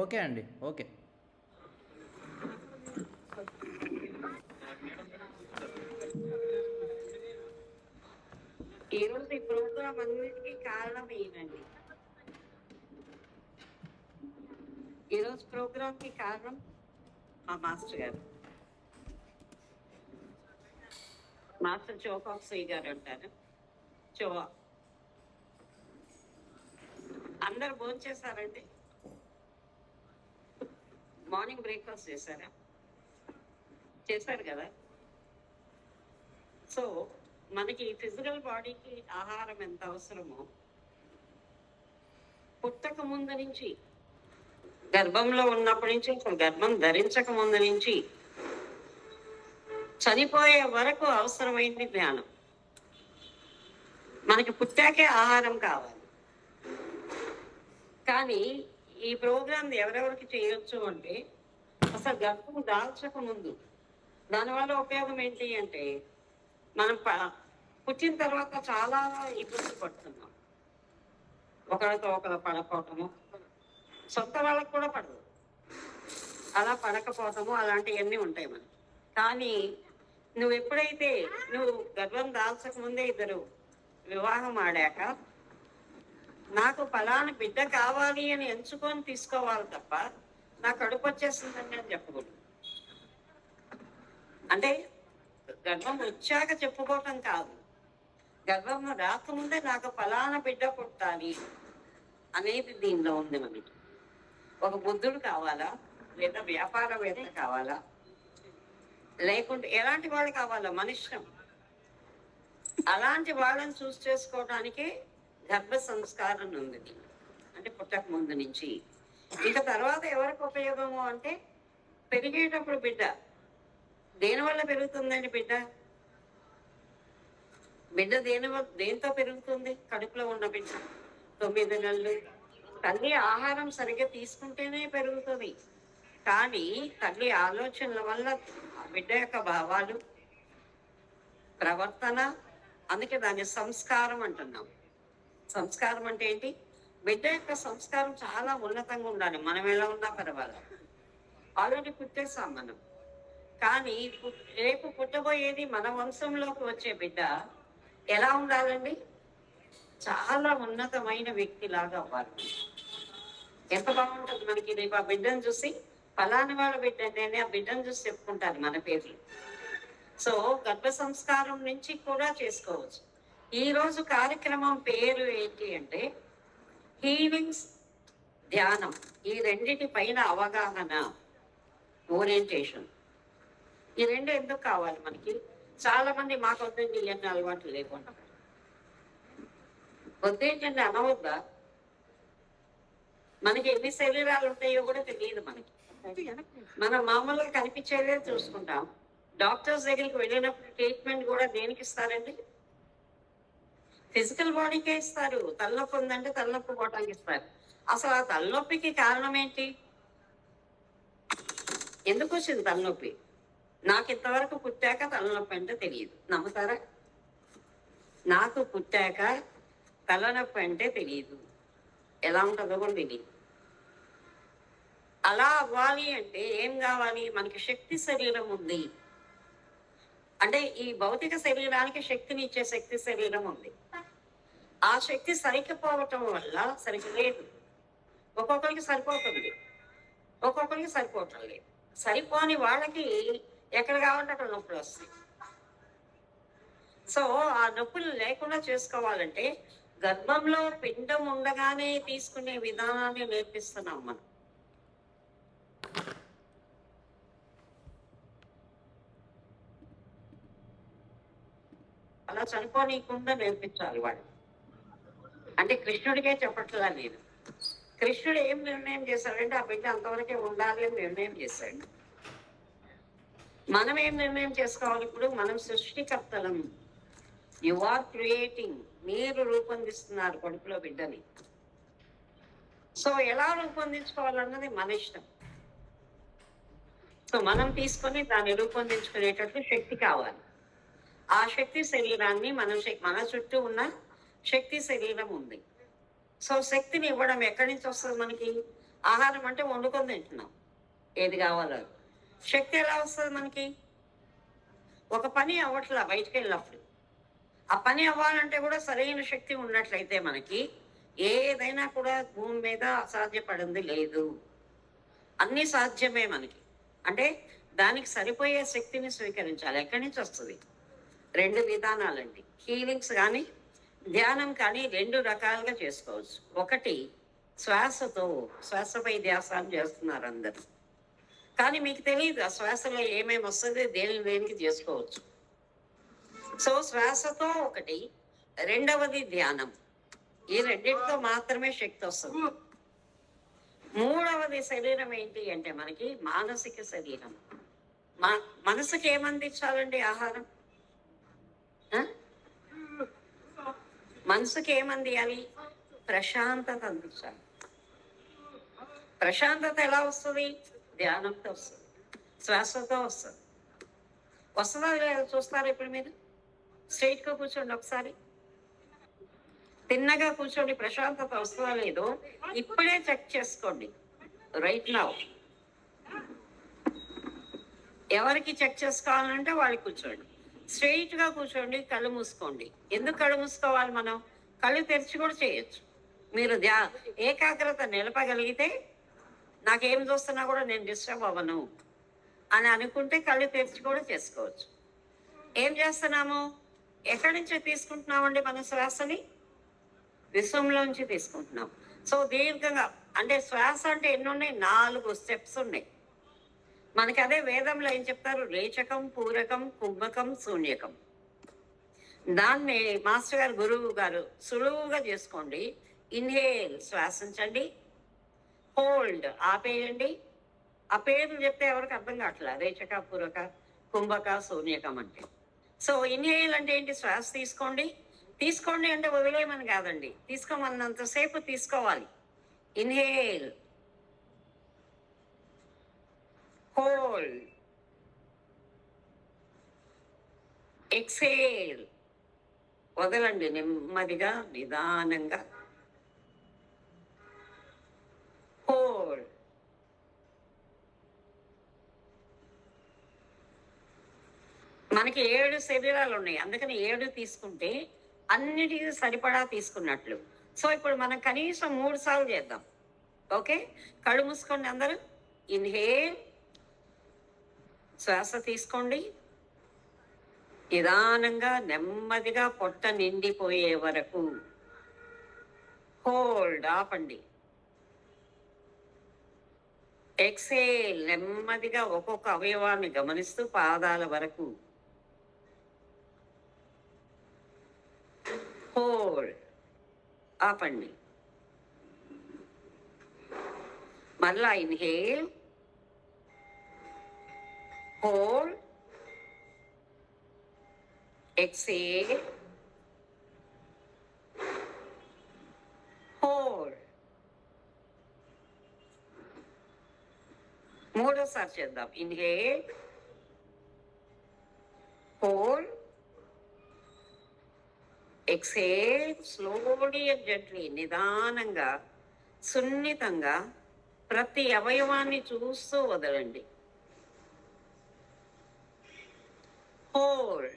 Okay అండి. Okay. ఈరోజు ఈ ప్రోగ్రాం అన్నిటికీ కారణం ఏనండి. ఈరోజు ప్రోగ్రామ్ కి కారణం మా మాస్టర్ గారు, మాస్టర్ చోకాక్సీ గారు అంటారు. అందరు భోజనం చేశారండి? మార్నింగ్ బ్రేక్ఫాస్ట్ చేశారా? చేశారు కదా. సో మనకి ఫిజికల్ బాడీకి ఆహారం ఎంత అవసరమో, పుట్టక ముందు నుంచి, గర్భంలో ఉన్నప్పటి నుంచి, గర్భం ధరించక ముందు నుంచి చనిపోయే వరకు అవసరమైంది జ్ఞానం. మనకి పుట్టాకే ఆహారం కావాలి. కానీ ఈ ప్రోగ్రామ్ ఎవరెవరికి చేయొచ్చు అంటే, అసలు గర్భం దాల్చక ముందు. దానివల్ల ఉపయోగం ఏంటి అంటే, మనం పుట్టిన తర్వాత చాలా ఇబ్బంది పడుతున్నాం. ఒకరితో ఒకరు పడకపోవటము, సొంత వాళ్ళకు కూడా పడదు, అలా పడకపోవటము, అలాంటివన్నీ ఉంటాయి మనకి. కానీ నువ్వు ఎప్పుడైతే నువ్వు గర్భం దాల్చక ముందే ఇద్దరు వివాహం ఆడాక, నాకు ఫలానా బిడ్డ కావాలి అని ఎంచుకొని తీసుకోవాలి తప్ప నా కడుపు వచ్చేస్తుందని నేను చెప్పకూడదు. అంటే గర్భం వచ్చాక చెప్పుకోవటం కాదు, గర్భం రాకముందే నాకు ఫలానా బిడ్డ పుట్టాలి అనేది దీనిలో ఉంది. మనకి ఒక బుద్ధుడు కావాలా, లేదా వ్యాపారవేత్త కావాలా, లేకుంటే ఎలాంటి వాళ్ళు కావాలా, మన ఇష్టం. అలాంటి వాళ్ళని చూస్ చేసుకోవడానికి గర్భ సంస్కారం ఉంది, అంటే పుట్టక ముందు నుంచి. ఇక తర్వాత ఎవరికి ఉపయోగము అంటే, పెరిగేటప్పుడు బిడ్డ దేనివల్ల పెరుగుతుందండి? బిడ్డ దేంతో పెరుగుతుంది? కడుపులో ఉన్న బిడ్డ 9 నెలలు తల్లి ఆహారం సరిగ్గా తీసుకుంటేనే పెరుగుతుంది. కానీ తల్లి ఆలోచనల వల్ల బిడ్డ యొక్క భావాలు, ప్రవర్తన, అందుకే దాన్ని సంస్కారం అంటున్నాం. సంస్కారం అంటే ఏంటి? బిడ్డ యొక్క సంస్కారం చాలా ఉన్నతంగా ఉండాలి. మనం ఎలా ఉన్నా పర్వాలేదు, ఆల్రెడీ పుట్టేస్తాం మనం. కానీ రేపు పుట్టబోయేది మన వంశంలోకి వచ్చే బిడ్డ ఎలా ఉండాలండి? చాలా ఉన్నతమైన వ్యక్తిలాగా అవ్వాలి. ఎంత బాగుంటుంది మనకి. రేపు ఆ బిడ్డను చూసి ఫలాని వాళ్ళ బిడ్డ అని ఆ బిడ్డను చూసి చెప్పుకుంటారు మన పేర్లు. సో గర్భ సంస్కారం నుంచి కూడా చేసుకోవచ్చు. ఈ రోజు కార్యక్రమం పేరు ఏంటి అంటే, హీలింగ్స్, ధ్యానం. ఈ రెండిటి పైన అవగాహన, ఓరియంటేషన్. ఈ రెండు ఎందుకు కావాలి మనకి? చాలా మంది మాకు వద్దండి ఇవన్నీ అలవాట్లు లేకుండా. వద్దేంటండి అనవద్దా? మనకి ఎన్ని శరీరాలు ఉంటాయో కూడా తెలియదు మనకి. మనం మామూలుగా కనిపించేదే చూసుకుంటాం. డాక్టర్స్ దగ్గరికి వెళ్ళినప్పుడు ట్రీట్మెంట్ కూడా దేనికి ఇస్తారండి? ఫిజికల్ బాడీకే ఇస్తారు. తలనొప్పి ఉందంటే తలనొప్పి పోవటానికి ఇస్తారు. అసలు ఆ తలనొప్పికి కారణం ఏంటి? ఎందుకు వచ్చింది తలనొప్పి? నాకు ఇంతవరకు పుట్టాక తలనొప్పి అంటే తెలియదు. నమ్ముతారా? నాకు పుట్టాక తలనొప్పి అంటే తెలియదు, ఎలా ఉంటుందో కూడా తెలియదు. అలా అవ్వాలి అంటే ఏం కావాలి? మనకి శక్తి శరీరం ఉంది. అంటే ఈ భౌతిక శరీరానికి శక్తిని ఇచ్చే శక్తి శరీరం ఉంది. ఆ శక్తి సరికపోవటం వల్ల సరిగ్గా లేదు. ఒక్కొక్కరికి సరిపోతుంది, ఒక్కొక్కరికి సరిపోవటం లేదు. సరిపోని వాళ్ళకి ఎక్కడ కావాలంటే అక్కడ నొప్పులు వస్తాయి. సో ఆ నొప్పులు లేకుండా చేసుకోవాలంటే గర్భంలో పిండం ఉండగానే తీసుకునే విధానాన్ని నేర్పిస్తున్నాం మనం. అలా చనిపోనీయకుండా నేర్పించాలి వాడు. అంటే కృష్ణుడికే చెప్పట్లా నేను. కృష్ణుడు ఏం నిర్ణయం చేశాడంటే ఆ బిడ్డ అంతవరకే ఉండాలి అని నిర్ణయం చేశాడు. మనం ఏం నిర్ణయం చేసుకోవాలి? ఇప్పుడు మనం సృష్టికర్తలం. You are creating. మీరు రూపొందిస్తున్నారు కడుపులో బిడ్డని. సో ఎలా రూపొందించుకోవాలన్నది మన ఇష్టం. సో మనం తీసుకొని దాన్ని రూపొందించుకునేటట్లు శక్తి కావాలి. ఆ శక్తి శరీరాన్ని మన చుట్టూ ఉన్న శక్తి శరీరం ఉంది. సో శక్తిని ఇవ్వడం ఎక్కడి నుంచి వస్తుంది మనకి? ఆహారం అంటే వండుకొని తింటున్నాం, ఏది కావాలో. శక్తి ఎలా వస్తుంది మనకి? ఒక పని అవ్వట్లా బయటికి వెళ్ళినప్పుడు. ఆ పని అవ్వాలంటే కూడా సరైన శక్తి ఉన్నట్లయితే మనకి ఏదైనా కూడా భూమి మీద అసాధ్యపడింది లేదు. అన్నీ సాధ్యమే మనకి. అంటే దానికి సరిపోయే శక్తిని స్వీకరించాలి. ఎక్కడి నుంచి వస్తుంది? 2 విధానాలండి. హీలింగ్స్ కానీ ధ్యానం కానీ 2 రకాలుగా చేసుకోవచ్చు. ఒకటి శ్వాసతో, శ్వాసపై ధ్యాస చేస్తున్నారు అందరు. కానీ మీకు తెలియదు ఆ శ్వాసలో ఏమేమి వస్తుంది, దేనికి చేసుకోవచ్చు. సో శ్వాసతో ఒకటి, రెండవది ధ్యానం. ఈ రెండింటితో మాత్రమే శక్తి వస్తుంది. మూడవది శరీరం ఏంటి అంటే మనకి మానసిక శరీరం. మనసుకి ఏమందించాలండి ఆహారం? మనసుకి ఏమందియాలి? ప్రశాంతత అందించాలి. ప్రశాంతత ఎలా వస్తుంది? ధ్యానంతో వస్తుంది, శ్వాసతో వస్తుంది. వస్తుందా లేదా చూస్తారా? ఇప్పుడు మీరు స్ట్రైట్గా కూర్చోండి, ఒకసారి తిన్నగా కూర్చోండి. ప్రశాంతత వస్తుందా లేదో ఇప్పుడే చెక్ చేసుకోండి, రైట్ నౌ. ఎవరికి చెక్ చేసుకోవాలంటే వాళ్ళు కూర్చోండి, స్ట్రైట్గా కూర్చోండి, కళ్ళు మూసుకోండి. ఎందుకు కళ్ళు మూసుకోవాలి? మనం కళ్ళు తెరిచి కూడా చేయొచ్చు. మీరు ఏకాగ్రత నిలపగలిగితే నాకేం చూస్తున్నా కూడా నేను డిస్టర్బ్ అవ్వను అని అనుకుంటే కళ్ళు తెరిచి కూడా చేసుకోవచ్చు. ఏం చేస్తున్నాము? ఎక్కడి నుంచి తీసుకుంటున్నామండి మన శ్వాసని? విశ్వంలోంచి తీసుకుంటున్నాం. సో దీర్ఘంగా, అంటే శ్వాస అంటే ఎన్ని ఉన్నాయి? 4 స్టెప్స్ ఉన్నాయి మనకి. అదే వేదంలో ఏం చెప్తారు? రేచకం, పూరకం, కుంభకం, శూన్యకం. దాన్ని మాస్టర్ గారు, గురువు గారు సులువుగా చేసుకోండి. ఇన్హేల్, శ్వాసించండి. హోల్డ్, ఆపేయండి. ఆ పేర్లు చెప్తే ఎవరికి అర్థం కావట్లేదు. రేచక, పూరక, కుంభక, శూన్యకం అంటే. సో ఇన్హేల్ అంటే ఏంటి? శ్వాస తీసుకోండి. తీసుకోండి అంటే వదిలేయమని కాదండి, తీసుకోమన్నంతసేపు తీసుకోవాలి. Inhale, hold, exhale. వదలండి నెమ్మదిగా, నిదానంగా. హోల్డ్. మనకి 7 శరీరాలు ఉన్నాయి, అందుకని 7 తీసుకుంటే అన్నిటికీ సరిపడా తీసుకున్నట్లు. సో ఇప్పుడు మనం కనీసం 3 సార్లు చేద్దాం. ఓకే, కళ్ళు మూసుకోండి అందరూ. ఇన్హేల్, శ్వాస తీసుకోండి. నిదానంగా నెమ్మదిగా పొట్ట నిండిపోయే వరకు హోల్డ్, ఆపండి. ఎక్సేల్, నెమ్మదిగా ఒక్కొక్క అవయవాన్ని గమనిస్తూ పాదాల వరకు హోల్డ్, ఆపండి. మళ్ళా ఇన్హేల్, హోల్డ్, ఎక్సేల్, హోల్డ్. మూడోసారి చేద్దాం. Inhale, hold, exhale. Slowly and gently, నిదానంగా, సున్నితంగా ప్రతి అవయవాన్ని చూస్తూ వదలండి. హోల్డ్.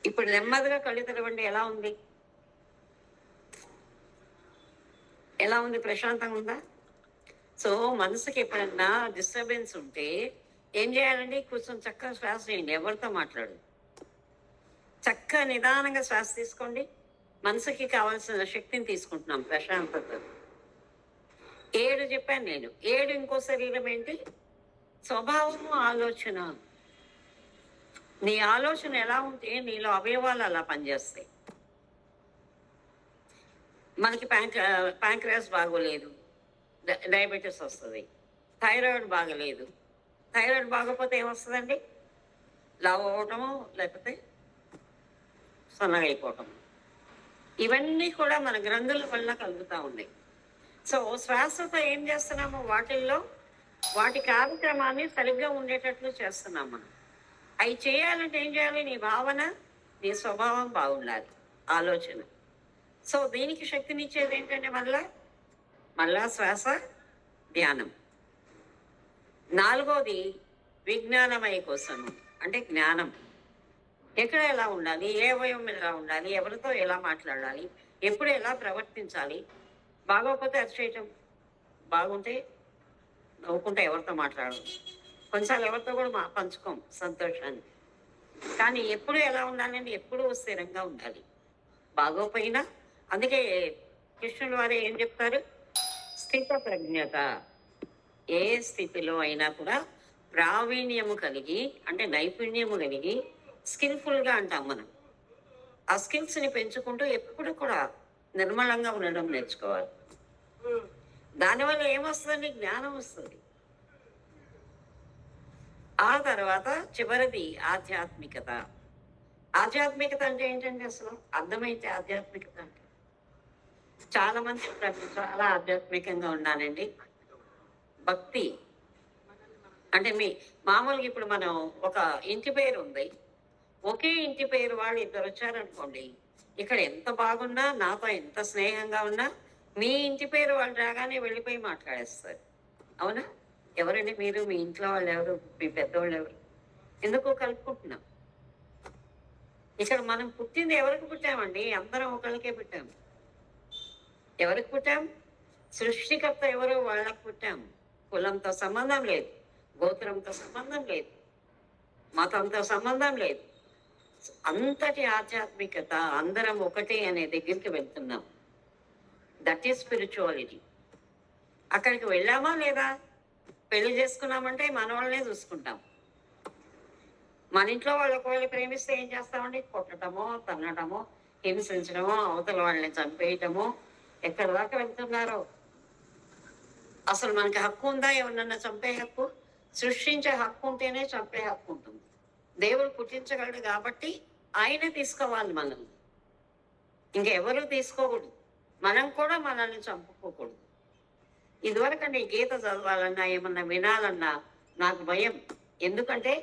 ఇప్పుడు నెమ్మదిగా కళ్ళు తెరవండి. ఎలా ఉంది? ఎలా ఉంది? ప్రశాంతంగా ఉందా? సో మనసుకి ఎప్పుడన్నా డిస్టర్బెన్స్ ఉంటే ఏం చేయాలండి? కూర్చొని చక్కగా శ్వాస చేయండి, ఎవరితో మాట్లాడు. చక్కగా నిదానంగా శ్వాస తీసుకోండి. మనసుకి కావాల్సిన శక్తిని తీసుకుంటున్నాం, ప్రశాంతత. 7 చెప్పాను నేను. 7 ఇంకో శరీరం ఏంటి? స్వభావము, ఆలోచన. నీ ఆలోచన ఎలా ఉంటే నీలో అవయవాలు అలా పనిచేస్తాయి. మనకి ప్యాంక్రియాస్ బాగోలేదు, డయాబెటీస్ వస్తుంది. థైరాయిడ్ బాగలేదు. థైరాయిడ్ బాగోపోతే ఏమొస్తుందండి? లావు అవ్వటము, లేకపోతే సన్నగా అయిపోవటం. ఇవన్నీ కూడా మన గ్రంథుల వల్ల కలుగుతూ ఉన్నాయి. సో శ్వాసతో ఏం చేస్తున్నాము? వాటి కార్యక్రమాన్ని సరిగ్గా ఉండేటట్లు చేస్తున్నాం మనం. అవి చేయాలంటే ఏం చేయాలి? నీ భావన, నీ స్వభావం బాగుండాలి, ఆలోచన. సో దీనికి శక్తినిచ్చేది ఏంటంటే మళ్ళా శ్వాస, ధ్యానం. నాలుగోది విజ్ఞానమయ కోసము, అంటే జ్ఞానం. ఎక్కడ ఎలా ఉండాలి, ఏ అవయవం ఎలా ఉండాలి, ఎవరితో ఎలా మాట్లాడాలి, ఎప్పుడు ఎలా ప్రవర్తించాలి, బాగోకపోతే అరిచేయటం, బాగుంటే నవ్వుకుంటే ఎవరితో మాట్లాడడం, కొన్నిసార్లు ఎవరితో కూడా పంచుకోం సంతోషాన్ని. కానీ ఎప్పుడు ఎలా ఉండాలంటే ఎప్పుడూ స్థిరంగా ఉండాలి, బాగోపోయినా. అందుకే కృష్ణుల వారే ఏం చెప్తారు, స్థిత ప్రజ్ఞత. ఏ స్థితిలో అయినా కూడా ప్రావీణ్యము కలిగి, అంటే నైపుణ్యము కలిగి, స్కిల్ఫుల్గా అంటాం మనం. ఆ స్కిల్స్ని పెంచుకుంటూ ఎప్పుడు కూడా నిర్మలంగా ఉండడం నేర్చుకోవాలి. దానివల్ల ఏమొస్తుందండి, జ్ఞానం వస్తుంది. ఆ తర్వాత చివరిది ఆధ్యాత్మికత. ఆధ్యాత్మికత అంటే ఏంటంటే అసలు అర్థమైతే ఆధ్యాత్మికత అంటే చాలా మంది చాలా ఆధ్యాత్మికంగా ఉన్నానండి. భక్తి అంటే మామూలుగా ఇప్పుడు మనం ఒక ఇంటి పేరు ఉంది, ఒకే ఇంటి పేరు వాళ్ళు ఇద్దరు వచ్చారనుకోండి, ఇక్కడ ఎంత బాగున్నా, నాతో ఎంత స్నేహంగా ఉన్నా, మీ ఇంటి పేరు వాళ్ళు రాగానే వెళ్ళిపోయి మాట్లాడేస్తారు. అవునా? ఎవరండి మీరు, మీ ఇంట్లో వాళ్ళు ఎవరు, మీ పెద్దవాళ్ళు ఎవరు, ఎందుకో కలుపుకుంటున్నాం. ఇక్కడ మనం పుట్టింది ఎవరికి పుట్టామండి, అందరం ఒకరికే పుట్టాము. ఎవరికి పుట్టాం, సృష్టికర్త ఎవరో వాళ్ళకి పుట్టాము. కులంతో సంబంధం లేదు, గోత్రంతో సంబంధం లేదు, మతంతో సంబంధం లేదు. అంతటి ఆధ్యాత్మికత, అందరం ఒకటే అనే దగ్గరికి వెళ్తున్నాం. That is spirituality. అక్కడికి వెళ్ళామా లేదా, పెళ్లి చేసుకున్నామంటే మన వాళ్ళనే చూసుకుంటాం. మన ఇంట్లో వాళ్ళు ఒకవేళ ప్రేమిస్తే ఏం చేస్తామండి, కొట్టడమో, తన్నడమో, హింసించడమో, అవతల వాళ్ళని చంపేయటమో, ఎక్కడి దాకా వెళ్తున్నారో. అసలు మనకి హక్కు ఉందా ఎవరన్నా చంపే హక్కు? సృష్టించే హక్కు ఉంటేనే చంపే హక్కు ఉంటుంది. దేవుడు పుట్టించగలడు కాబట్టి ఆయనే తీసుకోవాలి మనల్ని, ఇంకెవరూ తీసుకోకూడదు. మనం కూడా మనల్ని చంపుకోకూడదు. ఇదివరకండి గీత చదవాలన్నా, ఏమన్నా వినాలన్నా నాకు భయం. ఎందుకంటే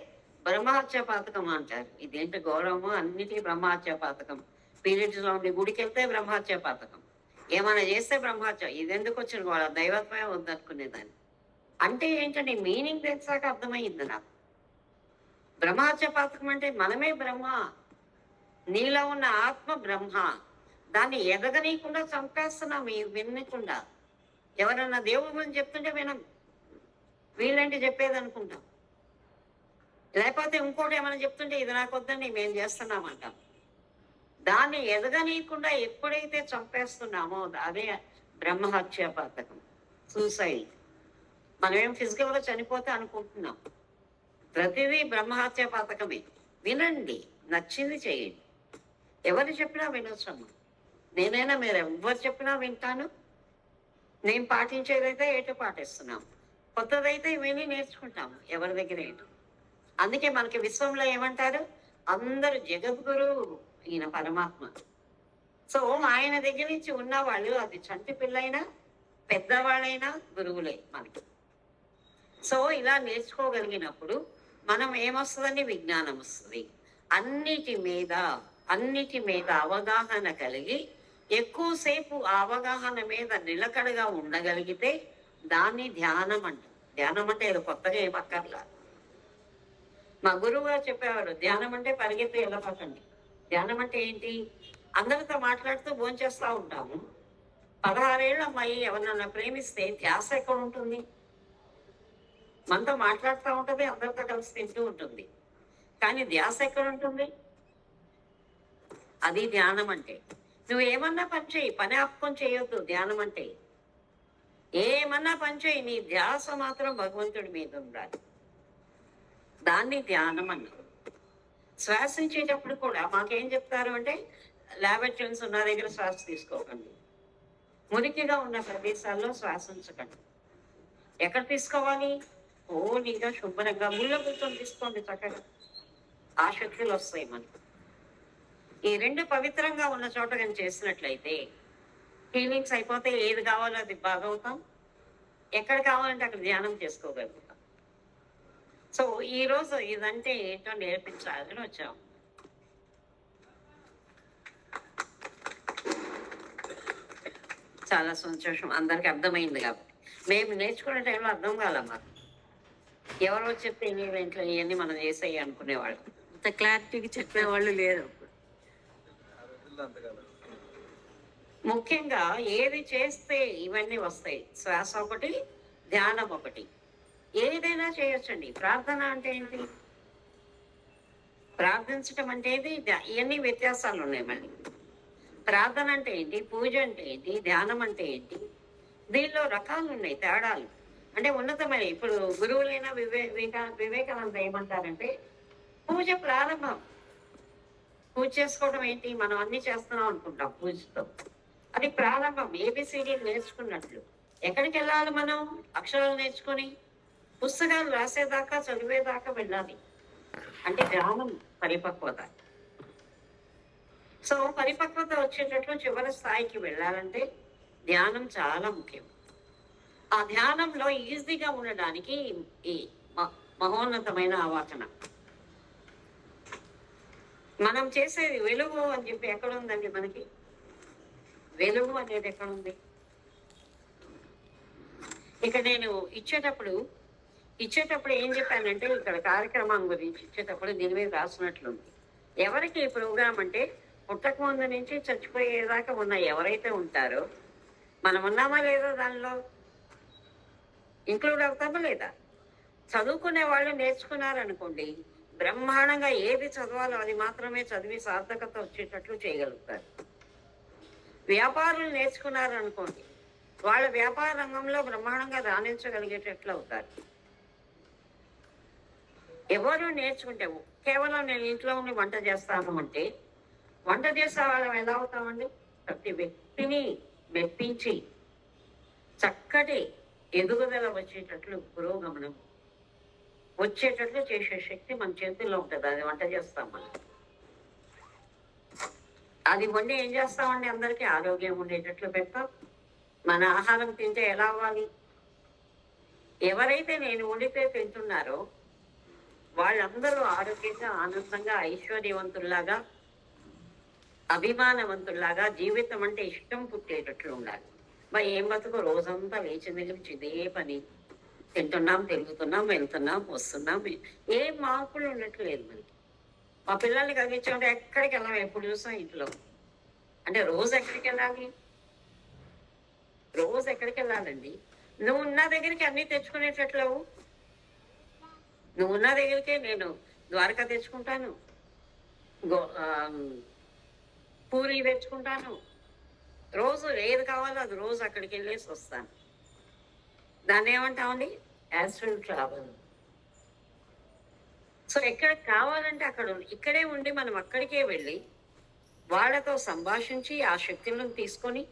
బ్రహ్మహత్య పాతకం అంటారు. ఇదేంటి గౌరవము, అన్నిటికీ బ్రహ్మహత్య పాతకం. పీరియడ్స్లో ఉండి గుడికి వెళ్తే బ్రహ్మహత్య పాతకం, ఏమైనా చేస్తే బ్రహ్మహత్య. ఇదెందుకు వచ్చిన గోళ, దైవత్వమే వద్దనుకునేదాన్ని. అంటే ఏంటంటే మీనింగ్ తెలిసాక అర్థమైంది నాకు. బ్రహ్మహత్య పాతకం అంటే మనమే బ్రహ్మ, నీలో ఉన్న ఆత్మ బ్రహ్మ, దాన్ని ఎదగనీయకుండా చంపేస్తున్నాం వినకుండా. ఎవరన్నా దేవుడి గురించి చెప్తుంటే వినం, వీళ్ళంటే చెప్పేది అనుకుంటాం. లేకపోతే ఇంకోటి ఏమైనా చెప్తుంటే ఇది నాకు వద్దండి మేము చేస్తున్నామంటాం. దాన్ని ఎదగనీయకుండా ఎప్పుడైతే చంపేస్తున్నామో అదే బ్రహ్మహత్య పాతకం, సూసైడ్. మనమేం ఫిజికల్గా చనిపోతే అనుకుంటున్నాం, ప్రతిదీ బ్రహ్మహత్య పాతకమే. వినండి, నచ్చింది చేయండి. ఎవరు చెప్పినా వినొచ్చమ్మా. నేనైనా మీరు ఎవరు చెప్పినా వింటాను. నేను పాటించేదైతే ఏటో పాటిస్తున్నాం, కొత్తదైతే విని నేర్చుకుంటాము ఎవరి దగ్గర ఏంటో. అందుకే మనకి విశ్వంలో ఏమంటారు, అందరూ జగద్గురు, ఈయన పరమాత్మ. సో ఆయన దగ్గర నుంచి ఉన్నవాళ్ళు, అది చంటి పిల్లైనా పెద్దవాళ్ళైనా గురువులే మనకి. సో ఇలా నేర్చుకోగలిగినప్పుడు మనం ఏమొస్తుందని, విజ్ఞానం వస్తుంది. అన్నిటి మీద అవగాహన కలిగి ఎక్కువసేపు ఆ అవగాహన మీద నిలకడగా ఉండగలిగితే దాన్ని ధ్యానం అంటాం. ధ్యానం అంటే ఏదో కొత్తగా ఏం అక్కర్లా. మా గురువు గారు చెప్పేవారు, ధ్యానం అంటే పరిగెత్తి వెళ్ళపకండి. ధ్యానం అంటే ఏంటి, అందరితో మాట్లాడుతూ భోంచేస్తూ ఉంటాము. 16 ఏళ్ళ అమ్మాయి ఎవరినన్నా ప్రేమిస్తే ధ్యాస ఎక్కడ ఉంటుంది? మనతో మాట్లాడుతూ ఉంటుంది, అందరితో కలిసి తింటూ ఉంటుంది, కానీ ధ్యాస ఎక్కడ ఉంటుంది? అది ధ్యానం అంటే. నువ్వు ఏమన్నా పని చేయి, పని ఆపుకొని చేయొద్దు. ధ్యానం అంటే ఏమన్నా పని చేయి, నీ ధ్యాస మాత్రం భగవంతుడి మీద ఉండాలి. దాన్ని ధ్యానం అన్నారు. శ్వాసించేటప్పుడు కూడా మాకేం చెప్తారు అంటే, ల్యాబరేటరీస్ ఉన్న దగ్గర శ్వాస తీసుకోకండి, మురికిగా ఉన్న ప్రదేశాల్లో శ్వాసించకండి. ఎక్కడ తీసుకోవాలి? నీగా శుభ్రంగా ముళ్ళ కూర్చొని తీసుకోండి, చక్కగా ఆ శక్తులు వస్తాయి మనకు. ఈ రెండు పవిత్రంగా ఉన్న చోట కానీ చేసినట్లయితే హీలింగ్స్ అయిపోతే ఏది కావాలో అది బాగవుతాం, ఎక్కడ కావాలంటే అక్కడ ధ్యానం చేసుకోగలుగుతాం. సో ఈరోజు ఇదంటే ఏంటో నేర్పించాలని వచ్చాం. చాలా సంతోషం, అందరికి అర్థమైంది కాబట్టి. మేము నేర్చుకునే టైంలో అర్థం కాలే మాకు. ఎవరో చెప్తే ఇంట్లో ఇవన్నీ మనం చేసేయి అనుకునేవాళ్ళు. అంత క్లారిటీగా చెప్పేవాళ్ళు లేరు అప్పుడు. ముఖ్యంగా ఏది చేస్తే ఇవన్నీ వస్తాయి, శ్వాస ఒకటి, ధ్యానం ఒకటి. ఏదైనా చేయొచ్చండి. ప్రార్థన అంటే ఏంటి? ప్రార్థించటం అంటే ఇవన్నీ వ్యత్యాసాలు ఉన్నాయి మళ్ళీ. ప్రార్థన అంటే ఏంటి, పూజ అంటే ఏంటి, ధ్యానం అంటే ఏంటి, దీనిలో రకాలు ఉన్నాయి, తేడాలు. అంటే ఉన్నతమైన ఇప్పుడు గురువులైన వివేకానంద ఏమంటారంటే పూజ ప్రారంభం. పూజ చేసుకోవడం ఏంటి, మనం అన్ని చేస్తున్నాం అనుకుంటాం పూజతో. అది ప్రారంభం, ఏబిసిడి నేర్చుకున్నట్లు. ఎక్కడికి వెళ్ళాలి మనం? అక్షరాలు నేర్చుకొని పుస్తకాలు రాసేదాకా, చదివేదాకా వెళ్ళాలి. అంటే జ్ఞానం పరిపక్వత. సో పరిపక్వత వచ్చేటట్లు చివరి స్థాయికి వెళ్ళాలంటే ధ్యానం చాలా ముఖ్యం. ఆ ధ్యానంలో ఈజీగా ఉండడానికి ఈ మహోన్నతమైన ఆవాచన. మనం చేసేది వెలుగు అని చెప్పి ఎక్కడ ఉందండి మనకి? వెలుగు అనేది ఎక్కడ ఉంది? ఇక నేను ఇచ్చేటప్పుడు ఏం చెప్పానంటే, ఇక్కడ కార్యక్రమం గురించి ఇచ్చేటప్పుడు దీని మీద రాసినట్లుంది. ఎవరికి ఈ ప్రోగ్రాం అంటే పుట్టక ముందు నుంచి చచ్చిపోయేదాకా ఉన్న ఎవరైతే ఉంటారో, మనం ఉన్నామా లేదా దానిలో? ఇంక్లూడ్ అవుతామా లేదా? చదువుకునే వాళ్ళు నేర్చుకున్నారనుకోండి, బ్రహ్మాండంగా ఏది చదవాలో అది మాత్రమే చదివి సార్థకత వచ్చేటట్లు చేయగలుగుతారు. వ్యాపారులు నేర్చుకున్నారనుకోండి, వాళ్ళ వ్యాపార రంగంలో బ్రహ్మాండంగా రాణించగలిగేటట్లు అవుతారు. ఎవరు నేర్చుకుంటే కేవలం నేను ఇంట్లో ఉండి వంట చేస్తాను అంటే, వంట చేసే వాళ్ళం ఎలా అవుతామండి? ప్రతి వ్యక్తిని మెప్పించి చక్కటి ఎదుగుదల వచ్చేటట్లు, పురోగమనం వచ్చేటట్లు చేసే శక్తి మన చేతుల్లో ఉంటుంది. అది వంట చేస్తాం మనం. అది వండి ఏం చేస్తామండి? అందరికీ ఆరోగ్యం ఉండేటట్లు పెడతాం. మన ఆహారం తింటే ఎలా అవ్వాలి? ఎవరైతే నేను వండితే తింటున్నారో వాళ్ళందరూ ఆరోగ్యంగా, ఆనందంగా, ఐశ్వర్యవంతుల్లాగా, అభిమానవంతుల్లాగా, జీవితం అంటే ఇష్టం పుట్టేటట్లు ఉండాలి. మరి ఏం బతుకు? రోజంతా లేచి నిలిచి ఇదే పని. తింటున్నాం, తిరుగుతున్నాం, వెళ్తున్నాం, వస్తున్నాం. ఏం మార్పులు ఉండట్లేదు మనకి. మా పిల్లల్ని కలిగించాలంటే ఎక్కడికి వెళ్ళాం? ఎప్పుడు చూసాం ఇంట్లో. అంటే రోజు ఎక్కడికి వెళ్ళాలి? రోజు ఎక్కడికి వెళ్ళాలండి? నువ్వు ఉన్న దగ్గరికి అన్ని తెచ్చుకునేటట్లవు. నువ్వు ఉన్న దగ్గరికే నేను ద్వారకా తెచ్చుకుంటాను, పూరి తెచ్చుకుంటాను. రోజు ఏది కావాలో అది రోజు అక్కడికి వెళ్ళేసి వస్తాను. దాన్ని ఏమంటామండి? Astral travel. సో ఎక్కడికి కావాలంటే అక్కడ ఇక్కడే ఉండి మనం అక్కడికే వెళ్ళి వాళ్ళతో సంభాషించి ఆ శక్తులను తీసుకొని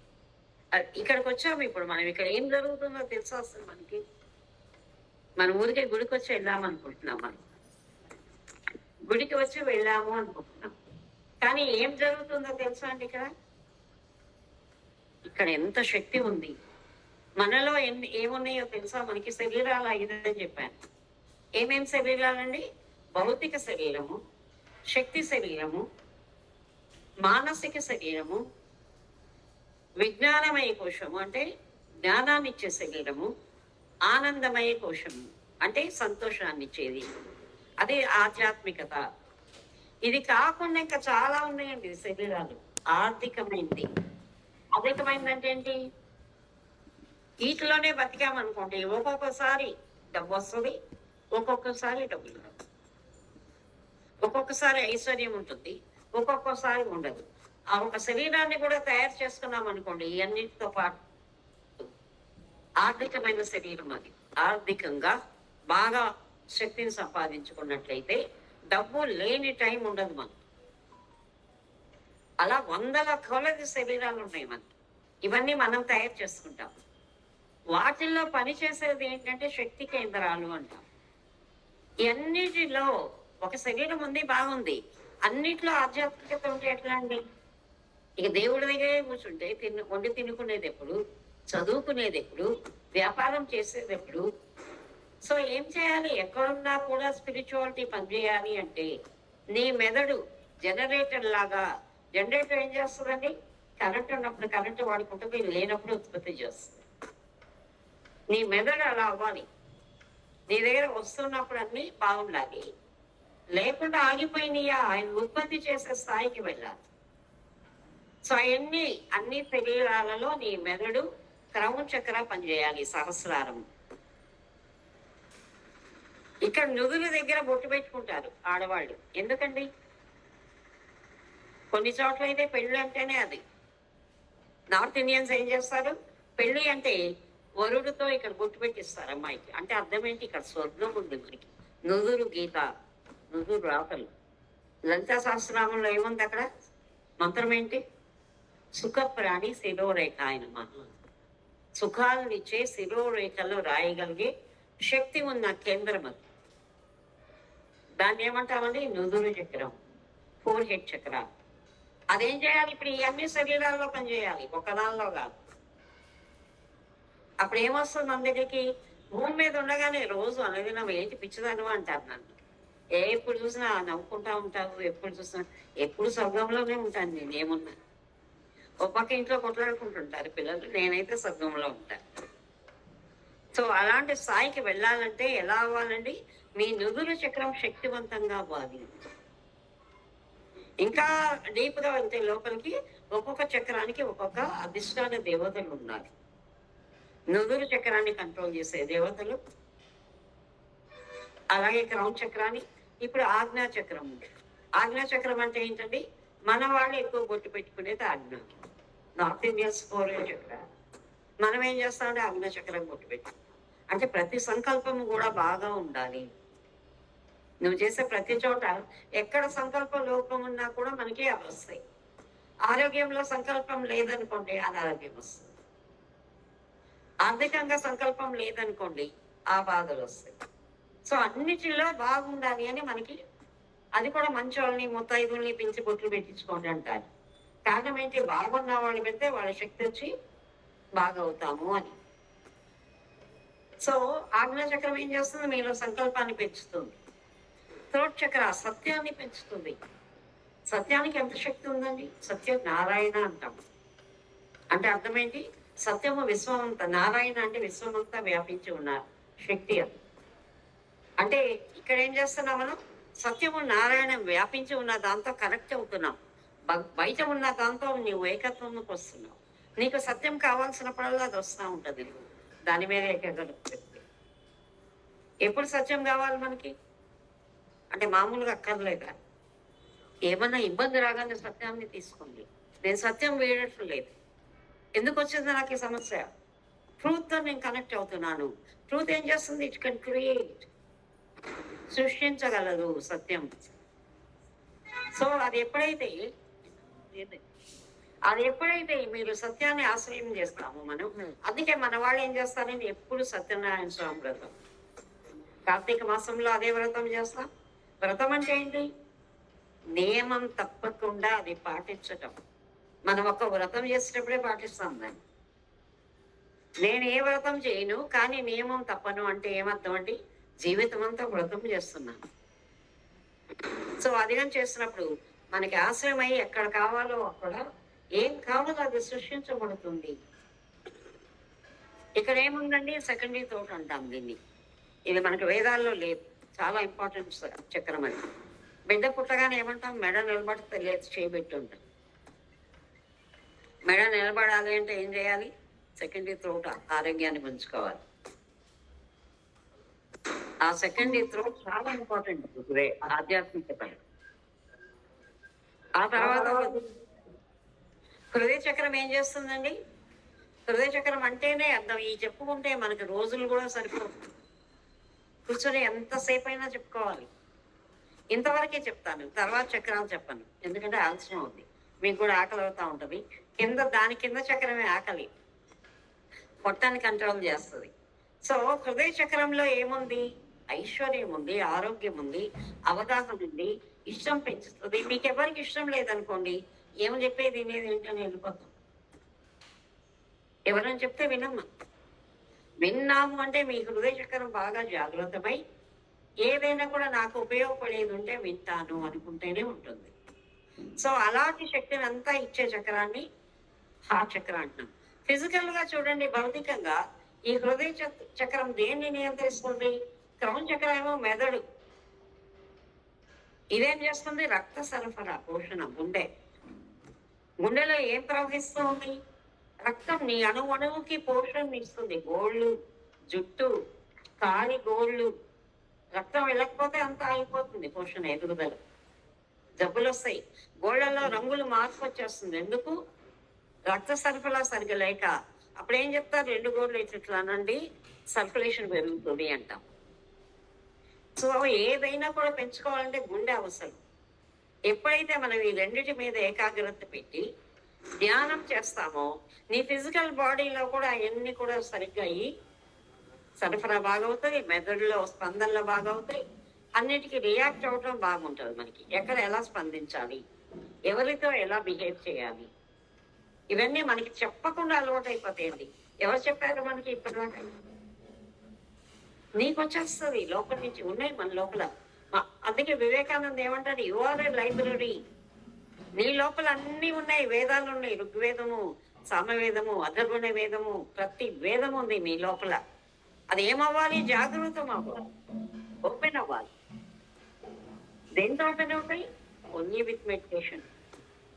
ఇక్కడికి వచ్చాము. ఇప్పుడు మనం ఇక్కడ ఏం జరుగుతుందో తెలుసా అసలు మనకి? మన ఊరికే గుడికి వచ్చి వెళ్ళాము అనుకుంటున్నాం. మనం గుడికి వచ్చి వెళ్ళాము అనుకుంటున్నాం, కానీ ఏం జరుగుతుందో తెలుసా అండి? ఇక్కడ ఎంత శక్తి ఉంది మనలో. ఏమున్నాయో తెలుసా మనకి? శరీరాలు 5 అని చెప్పాను. ఏమేం శరీరాలండి? భౌతిక శరీరము, శక్తి శరీరము, మానసిక శరీరము, విజ్ఞానమయ కోశము అంటే జ్ఞానాన్ని ఇచ్చే శరీరము, ఆనందమయ కోశము అంటే సంతోషాన్ని ఇచ్చేది, అది ఆధ్యాత్మికత. ఇది కాకుండా ఇంకా చాలా ఉన్నాయండి శరీరాలు. ఆర్థికమైంది. ఆర్థికమైందంటే ఏంటి? వీటిలోనే బతికామనుకోండి, ఒక్కొక్కసారి డబ్బు వస్తుంది, ఒక్కొక్కసారి డబ్బులు రావు. ఒక్కొక్కసారి ఐశ్వర్యం ఉంటుంది, ఒక్కొక్కసారి ఉండదు. ఆ ఒక శరీరాన్ని కూడా తయారు చేసుకున్నాం అనుకోండి, ఇవన్నిటితో పాటు ఆర్థికమైన శరీరం. అది ఆర్థికంగా బాగా శక్తిని సంపాదించుకున్నట్లయితే డబ్బు లేని టైం ఉండదు మనకు. అలా 100 కొలది శరీరాలు ఉన్నాయి మనకి. ఇవన్నీ మనం తయారు చేసుకుంటాం. వాటిల్లో పనిచేసేది ఏంటంటే శక్తి కేంద్రాలు అంటాం. ఇవన్నిటిలో ఒక శరీరం ఉంది, బాగుంది. అన్నిట్లో ఆధ్యాత్మికత ఉంటే ఎట్లా అండి? ఇక దేవుడి దగ్గరే కూర్చుంటే వండి తినుకునేది ఎప్పుడు, చదువుకునేది ఎప్పుడు, వ్యాపారం చేసేది ఎప్పుడు? సో ఏం చేయాలి? ఎక్కడున్నా కూడా స్పిరిచువాలిటీ పనిచేయాలి అంటే నీ మెదడు జనరేటర్ లాగా. జనరేటర్ ఏం చేస్తుందండి? కరెంట్ ఉన్నప్పుడు కరెంట్ వాడుకుంటుంది, లేనప్పుడు ఉత్పత్తి చేస్తుంది. నీ మెదడు అలా అవ్వాలి. నీ దగ్గర వస్తున్నప్పుడు అన్ని బాగుండాలి, లేకుండా ఆగిపోయినాయా ఆయన ఉత్పత్తి చేసే స్థాయికి వెళ్ళాలి. సో అవన్నీ అన్ని శరీరాలలో నీ మెదడు క్రమం చక్ర పనిచేయాలి, సహస్రారం. ఇక్కడ నుదురు దగ్గర బొట్టు పెట్టుకుంటారు ఆడవాళ్ళు. ఎందుకండి? కొన్ని చోట్ల అయితే పెళ్ళి అంటేనే అది. నార్త్ ఇండియన్స్ ఏం చేస్తారు, పెళ్ళి అంటే వరుడుతో ఇక్కడ బొట్టు పెట్టిస్తారు అమ్మాయికి. అంటే అర్థం ఏంటి? ఇక్కడ స్వర్గం ఉంది మనకి. నుదురు గీత, నుదురు రాతలు. లలితా సహస్రనామంలో ఏముంది అక్కడ? మంత్రం ఏంటి? సుఖప్రాణి శిరోరేఖ. ఆయన సుఖాలను ఇచ్చే శిరోరేఖలో రాయగలిగే శక్తి ఉన్న కేంద్రం అది. దాన్ని ఏమంటామండి? నుదురు చక్రం, ఫోర్ హెడ్ చక్ర. అదేం చేయాలి? ఇప్పుడు ఈ అన్ని శరీరాల్లో పనిచేయాలి, ఒకదానిలో కాదు. అప్పుడు ఏమొస్తుంది మన దగ్గరికి? భూమి మీద ఉండగానే రోజు అనుదినం ఏంటి పిచ్చిదాను అంటారు నన్ను. ఎప్పుడు చూసినా నవ్వుకుంటా ఉంటావు, ఎప్పుడు స్వర్గంలోనే ఉంటాను నేను. ఏమున్నా ఒక పక్క ఇంట్లో కొట్లాడుకుంటుంటారు పిల్లలు, నేనైతే స్వర్గంలో ఉంటాను. సో అలాంటి స్థాయికి వెళ్ళాలంటే ఎలా అవ్వాలండి? మీ నుదురు చక్రం శక్తివంతంగా అవ్వాలి. ఇంకా డీప్గా వెళ్తే లోపలికి ఒక్కొక్క చక్రానికి ఒక్కొక్క అధిష్టాన దేవతలు ఉన్నారు. నుదురు చక్రాన్ని కంట్రోల్ చేసే దేవతలు, అలాగే క్రౌన్ చక్రాన్ని. ఇప్పుడు ఆజ్ఞా చక్రం ఉంది. ఆజ్ఞా చక్రం అంటే ఏంటండి? మన వాళ్ళు ఎక్కువ బొట్టు పెట్టుకునేది ఆజ్ఞ. నార్త్ ఇండియన్స్ ఫోర్ చక్ర. మనం ఏం చేస్తామంటే ఆజ్ఞా చక్రం బొట్టు పెట్టి, అంటే ప్రతి సంకల్పము కూడా బాగా ఉండాలి. నువ్వు చేసే ప్రతి చోట ఎక్కడ సంకల్ప లోపం ఉన్నా కూడా మనకి అవి వస్తాయి. ఆరోగ్యంలో సంకల్పం లేదనుకోండి, అనారోగ్యం వస్తుంది. ఆర్థికంగా సంకల్పం లేదనుకోండి, ఆ బాధలు వస్తాయి. సో అన్నిటిలో బాగుండాలి అని మనకి, అది కూడా మంచి వాళ్ళని ముత్తైదుల్ని పిలిచి బొట్లు పెట్టించుకోండి అంటారు. కారణం ఏంటి? బాగున్న వాళ్ళు పెడితే వాళ్ళ శక్తి వచ్చి బాగవుతాము అని. సో ఆజ్ఞా చక్రం ఏం చేస్తుంది? మీలో సంకల్పాన్ని పెంచుతుంది. థ్రోట్ చక్ర సత్యాన్ని పెంచుతుంది. సత్యానికి ఎంత శక్తి ఉందండి? సత్యం నారాయణ అంటాం. అంటే అర్థం ఏంటి? సత్యము విశ్వమంతా, నారాయణ అంటే విశ్వమంతా వ్యాపించి ఉన్నారు శక్తి అది. అంటే ఇక్కడ ఏం చేస్తున్నాం మనం? సత్యము నారాయణ వ్యాపించి ఉన్న దాంతో కనెక్ట్ అవుతున్నాం. బయట ఉన్న దాంతో నీవు ఏకత్వంలోకి వస్తున్నావు. నీకు సత్యం కావాల్సినప్పుడల్లా అది వస్తూ ఉంటుంది. దాని మీద ఏకగ్రత. ఎప్పుడు సత్యం కావాలి మనకి అంటే మామూలుగా అక్కర్లేదా? ఏమన్నా ఇబ్బంది రాగానే సత్యాన్ని తీసుకోండి. నేను సత్యం వేయడం లేదు. ఎందుకు వచ్చింది నాకు ఈ సమస్య? ట్రూత్తో నేను కనెక్ట్ అవుతున్నాను. ట్రూత్ ఏం చేస్తుంది? ఇట్ కెన్ క్రియేట్, సృష్టించగలదు సత్యం. సో అది ఎప్పుడైతే మీరు సత్యాన్ని ఆశ్రయం చేస్తాము మనం. అందుకే మన వాళ్ళు ఏం చేస్తారంటే ఎప్పుడు సత్యనారాయణ స్వామి వ్రతం, కార్తీక మాసంలో అదే వ్రతం చేస్తాం. వ్రతం అంటే ఏంటి? నియమం తప్పకుండా అది పాటించటం. మనం ఒక వ్రతం చేసేటప్పుడే పాటిస్తాం దాన్ని. నేను ఏ వ్రతం చేయను కానీ నియమం తప్పను అంటే ఏమర్థం అండి? జీవితం అంతా వ్రతం చేస్తున్నాను. సో అధిగం చేసినప్పుడు మనకి ఆశ్రయమై ఎక్కడ కావాలో అక్కడ ఏం కావాలో అది సృష్టించబడుతుంది. ఇక్కడ ఏముందండి? సెకండరీ థాట్ అంటాం దీన్ని. ఇది మనకు వేదాల్లో లేదు. చాలా ఇంపార్టెంట్ చక్రం అది. బిడ్డ పుట్టగానే ఏమంటాం? మెడ నిలబడితే లేదు చేయబెట్టి ఉంటాం. మెడ నిలబడాలి అంటే ఏం చేయాలి? సెకండరీ థ్రోట్ ఆరోగ్యాన్ని పెంచుకోవాలి. ఆ సెకండరీ థ్రోట్ చాలా ఇంపార్టెంట్ ఆధ్యాత్మికత. ఆ తర్వాత హృదయ చక్రం ఏం చేస్తుందండి? హృదయ చక్రం అంటేనే అర్థం. ఈ చెప్పుకుంటే మనకి రోజులు కూడా సరిపోవు. కూర్చొని ఎంతసేపు అయినా చెప్పుకోవాలి. ఇంతవరకే చెప్తాను, తర్వాత చక్రాలు చెప్పను. ఎందుకంటే ఆలస్యం అవుతుంది, మీకు కూడా ఆకలి అవుతా ఉంటుంది. దాని కింద చక్రమే ఆకలి, పొట్టాన్ని కంట్రోల్ చేస్తుంది. సో హృదయ చక్రంలో ఏముంది? ఐశ్వర్యం ఉంది, ఆరోగ్యం ఉంది, అవగాహన ఉంది, ఇష్టం పెంచుతుంది. మీకు ఎవరికి ఇష్టం లేదనుకోండి, ఏమని చెప్పేది వినేది ఏంటని వెళ్ళిపోతాం. ఎవరైనా చెప్తే వినమ్మా. విన్నాము అంటే మీ హృదయ చక్రం బాగా జాగ్రత్తమై ఏదైనా కూడా నాకు ఉపయోగపడేది ఉంటే వింటాను అనుకుంటేనే ఉంటుంది. సో అలాంటి శక్తిని అంతా ఇచ్చే చక్రాన్ని హార్ట్ చక్రం అంటున్నాం. ఫిజికల్ గా చూడండి, భౌతికంగా ఈ హృదయ చక్రం దేన్ని నియంత్రిస్తుంది? క్రౌన్ చక్రం ఏమో మెదడు. ఇదేం చేస్తుంది? రక్త సరఫరా, పోషణ. గుండెలో ఏం ప్రవహిస్తూ ఉంది? రక్తం. నీ అణువుకి పోషణ ఇస్తుంది. గోళ్ళు, జుట్టు, కాలి గోళ్ళు. రక్తం వెళ్ళకపోతే అంతా అయిపోతుంది పోషణ, ఎదుగుదల. జబ్బులు వస్తాయి. గోళ్లలో రంగులు మార్పు వచ్చేస్తుంది. ఎందుకు? రక్త సరఫరా సరిగ్గా లేక. అప్పుడు ఏం చెప్తారు? 2 గోళ్ళు ఇట్లా అనండి, సర్క్యులేషన్ పెరుగుతుంది అంటాం. సో ఏదైనా కూడా పెంచుకోవాలంటే గుండె అవసరం. ఎప్పుడైతే మనం ఈ రెండిటి మీద ఏకాగ్రత పెట్టి ధ్యానం చేస్తామో, నీ ఫిజికల్ బాడీలో కూడా అవన్నీ కూడా సరిగ్గా అయ్యి సరఫరా బాగవుతాయి, మెదడులో స్పందనలు బాగవుతాయి, అన్నిటికీ రియాక్ట్ అవడం బాగుంటుంది. మనకి ఎక్కడ ఎలా స్పందించాలి, ఎవరితో ఎలా బిహేవ్ చేయాలి, ఇవన్నీ మనకి చెప్పకుండా అలవాటు అయిపోతాయండి. ఎవరు చెప్పారు మనకి ఇప్పటిదాకా? నీకు వచ్చేస్తుంది లోపల నుంచి. ఉన్నాయి మన లోపల. అందుకే వివేకానంద ఏమంటారు? You are a library. నీ లోపల అన్ని ఉన్నాయి. వేదాలు ఉన్నాయి. ఋగ్వేదము, సామవేదము, అధర్వణ వేదము, ప్రతి వేదము ఉంది నీ లోపల. అది ఏమవ్వాలి? జాగృతం అవ్వాలి, ఓపెన్ అవ్వాలి. దేంతో ఓపెన్ అవుతాయి? Only with meditation.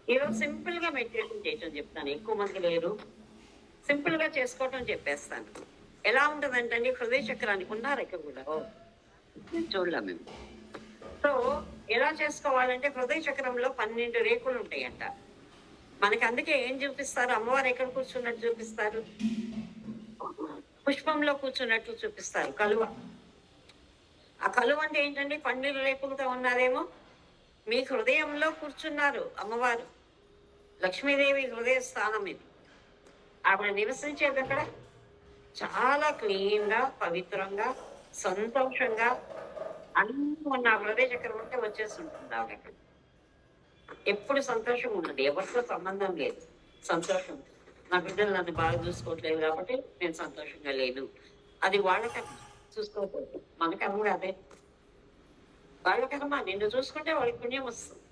ఈరోజు సింపుల్ గా మెడిటేషన్ చేయటం చెప్తాను. ఎక్కువ మంది లేరు, సింపుల్ గా చేసుకోవటం చెప్పేస్తాను. ఎలా ఉంటుందంటే, హృదయ చక్రానికి ఉన్నారు ఇక్కడ కూడా, చూడలే మేము. సో ఎలా చేసుకోవాలంటే, హృదయ చక్రంలో 12 రేకులు ఉంటాయంట మనకి. అందుకే ఏం చూపిస్తారు? అమ్మవారు ఎక్కడ కూర్చున్నట్టు చూపిస్తారు? పుష్పంలో కూర్చున్నట్టు చూపిస్తారు, కలువ. ఆ కలువ అంటే ఏంటంటే 12 రేకులతో ఉన్నారేమో. మీ హృదయంలో కూర్చున్నారు అమ్మవారు. లక్ష్మీదేవి హృదయ స్థానం ఇది. ఆవిడ నివసించేది అక్కడ. చాలా క్లీన్ గా, పవిత్రంగా, సంతోషంగా అన్ని ఉన్న హృదయ చక్రం ఉంటే వచ్చేసి ఉంటుంది ఆవిడ అక్కడ. ఎప్పుడు సంతోషం ఉన్నది, ఎవరితో సంబంధం లేదు, సంతోషం. నా బిడ్డలు నన్ను బాగా చూసుకోవట్లేదు కాబట్టి నేను సంతోషంగా లేను. అది వాళ్ళకన్నా, చూసుకోకూడదు. మనకన్నా కూడా అదే. వాళ్ళకన్నా నిన్ను చూసుకుంటే వాళ్ళకి పుణ్యం వస్తుంది.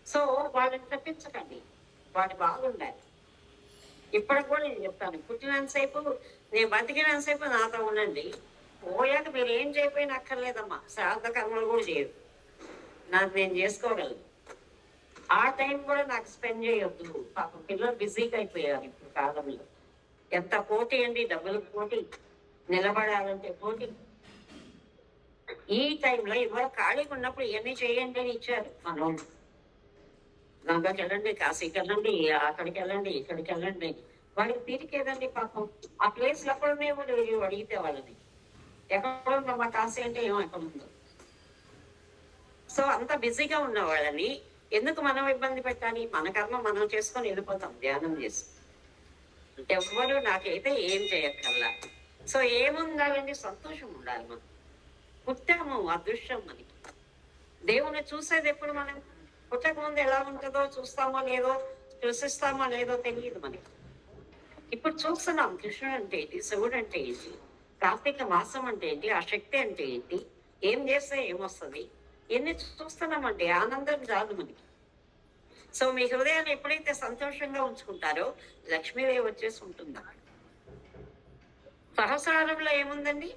సో వాళ్ళని తప్పించకండి, వాడి బాగుండాలి. ఇప్పటికి కూడా నేను చెప్తాను, పుట్టినంతసేపు, నేను బతికినంతసేపు నాతో ఉండండి. పోయాక మీరు ఏం చేయకపోయినా అక్కర్లేదమ్మా, శ్రాద్ధ కర్మలు కూడా చేయదు. నాకు నేను చేసుకోగలను. ఆ టైం కూడా నాకు స్పెండ్ చేయొద్దు. పాపం పిల్లలు బిజీగా అయిపోయారు ఇప్పుడు కాలంలో. ఎంత పోటీ అండి, డబ్బులకు పోటీ, నిలబడాలంటే పోటీ. ఈ టైంలో ఇవాళ ఖాళీగా ఉన్నప్పుడు ఇవన్నీ చేయండి అని ఇచ్చారు మనం. గంగాకి వెళ్ళండి, కాశీకి వెళ్ళండి, అక్కడికి వెళ్ళండి, ఇక్కడికి వెళ్ళండి. వాళ్ళకి తీరికేదండి పాపం. ఆ ప్లేస్లు ఎక్కడున్నాయో అడిగితే వాళ్ళని, ఎక్కడ మా కాశీ అంటే ఏమో ఎక్కడ ఉందో. సో అంత బిజీగా ఉన్న వాళ్ళని ఎందుకు మనం ఇబ్బంది పెట్టాలి? మన కర్మ మనం చేసుకొని వెళ్ళిపోతాం ధ్యానం చేసి. ఎవ్వరు నాకైతే ఏం చేయక్కర్లా. సో ఏముండాలండి? సంతోషం ఉండాలి. మనం పుట్టాము, అదృష్టం మనకి. దేవుని చూసేది ఎప్పుడు? మనం పుట్టక ముందు ఎలా ఉంటుందో చూస్తామో లేదో, చూసిస్తామో లేదో తెలియదు మనకి. ఇప్పుడు చూస్తున్నాం కృష్ణుడు అంటే ఏంటి, శివుడు అంటే ఏంటి, కార్తీక మాసం అంటే ఏంటి, ఆ శక్తి అంటే ఏంటి, ఏం చేస్తే ఏమొస్తుంది, ఎన్ని చూస్తున్నామంటే ఆనందం చాలు మనకి. సో మీ హృదయాన్ని ఎప్పుడైతే సంతోషంగా ఉంచుకుంటారో లక్ష్మీదేవి వచ్చేసి ఉంటుంది. సహస్రారంలో ఏముందండి?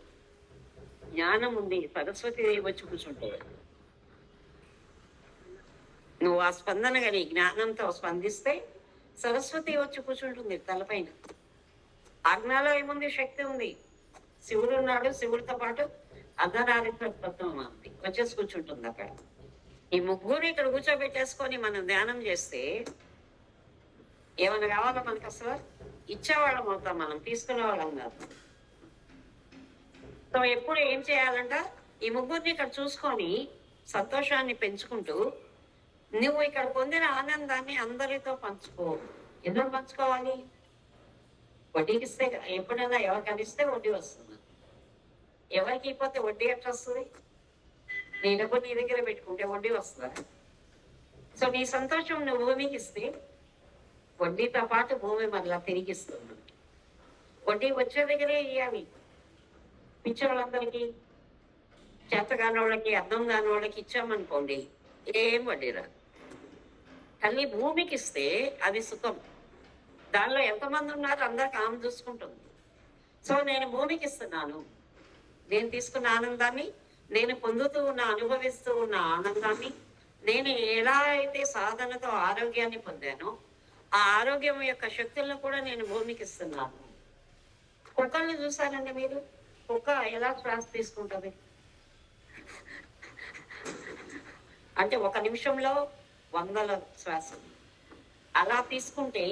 జ్ఞానం ఉంది. సరస్వతీదేవి వచ్చి కూర్చుంటే నువ్వు ఆ స్పందన కానీ జ్ఞానంతో స్పందిస్తే సరస్వతి వచ్చి కూర్చుంటుంది తలపైన. ఆజ్ఞలో ఏముంది? శక్తి ఉంది. శివుడు ఉన్నాడు, శివుడితో పాటు అర్ధనారీశ్వర తత్వం ఉంది, వచ్చేసి కూర్చుంటుంది అక్కడ. ఈ ముగ్గురు ఇక్కడ కూర్చోబెట్టేసుకొని మనం ధ్యానం చేస్తే ఏమైనా కావాలో మనకు అసలు ఇచ్చేవాళ్ళం అవుతాం, మనం తీసుకునే వాళ్ళం కాదు. సో ఎప్పుడు ఏం చేయాలంట? ఈ ముగ్గురిని ఇక్కడ చూసుకొని సంతోషాన్ని పెంచుకుంటూ నువ్వు ఇక్కడ పొందిన ఆనందాన్ని అందరితో పంచుకో. ఎందుకు పంచుకోవాలి? వడ్డీకి ఇస్తే, ఎప్పుడైనా ఎవరికైనా ఇస్తే వడ్డీ వస్తుంది. ఎవరికి ఇవ్వకపోతే వడ్డీ ఎట్లా వస్తుంది? నీ డబ్బు నీ దగ్గర పెట్టుకుంటే వడ్డీ వస్తుందా? సో నీ సంతోషం నువ్వు భూమికి ఇస్తే వడ్డీతో పాటు భూమి మళ్ళా తిరిగిస్తుంది. వడ్డీ వచ్చే దగ్గరే ఇవ్వాలి. పిచ్చోళ్ళందరికీ, చేతగాని వాళ్ళకి, అర్థం కాని వాళ్ళకి ఇచ్చామనుకోండి ఏం వడ్డీ రాదు. తల్లి భూమికి ఇస్తే అది సుఖం. దానిలో ఎంతమంది ఉన్నారు? అందరికి ఆమె చూసుకుంటుంది. సో నేను భూమికి ఇస్తున్నాను. నేను తీసుకున్న ఆనందాన్ని, నేను పొందుతూ ఉన్న, అనుభవిస్తూ ఉన్న ఆనందాన్ని, నేను ఎలా అయితే సాధనతో ఆరోగ్యాన్ని పొందానో ఆ ఆరోగ్యం యొక్క శక్తులను కూడా నేను భూమికి ఇస్తున్నాను. కుక్కల్ని చూసారండి మీరు? కుక్క ఎలా శ్వాస తీసుకుంటుంది? అంటే ఒక నిమిషంలో 100 శ్వాసలు అలా తీసుకుంటే,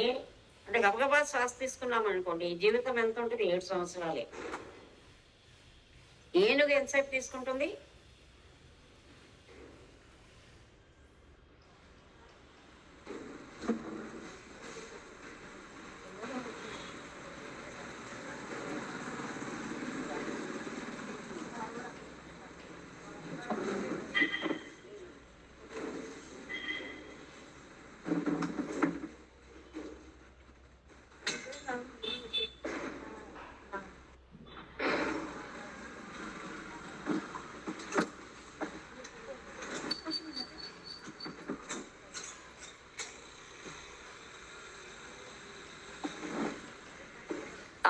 అంటే గబగబా శ్వాస తీసుకున్నాం అనుకోండి, జీవితం ఎంత ఉంటుంది? 7 సంవత్సరాలే. ఏనుగు ఎంతసేపు తీసుకుంటుంది?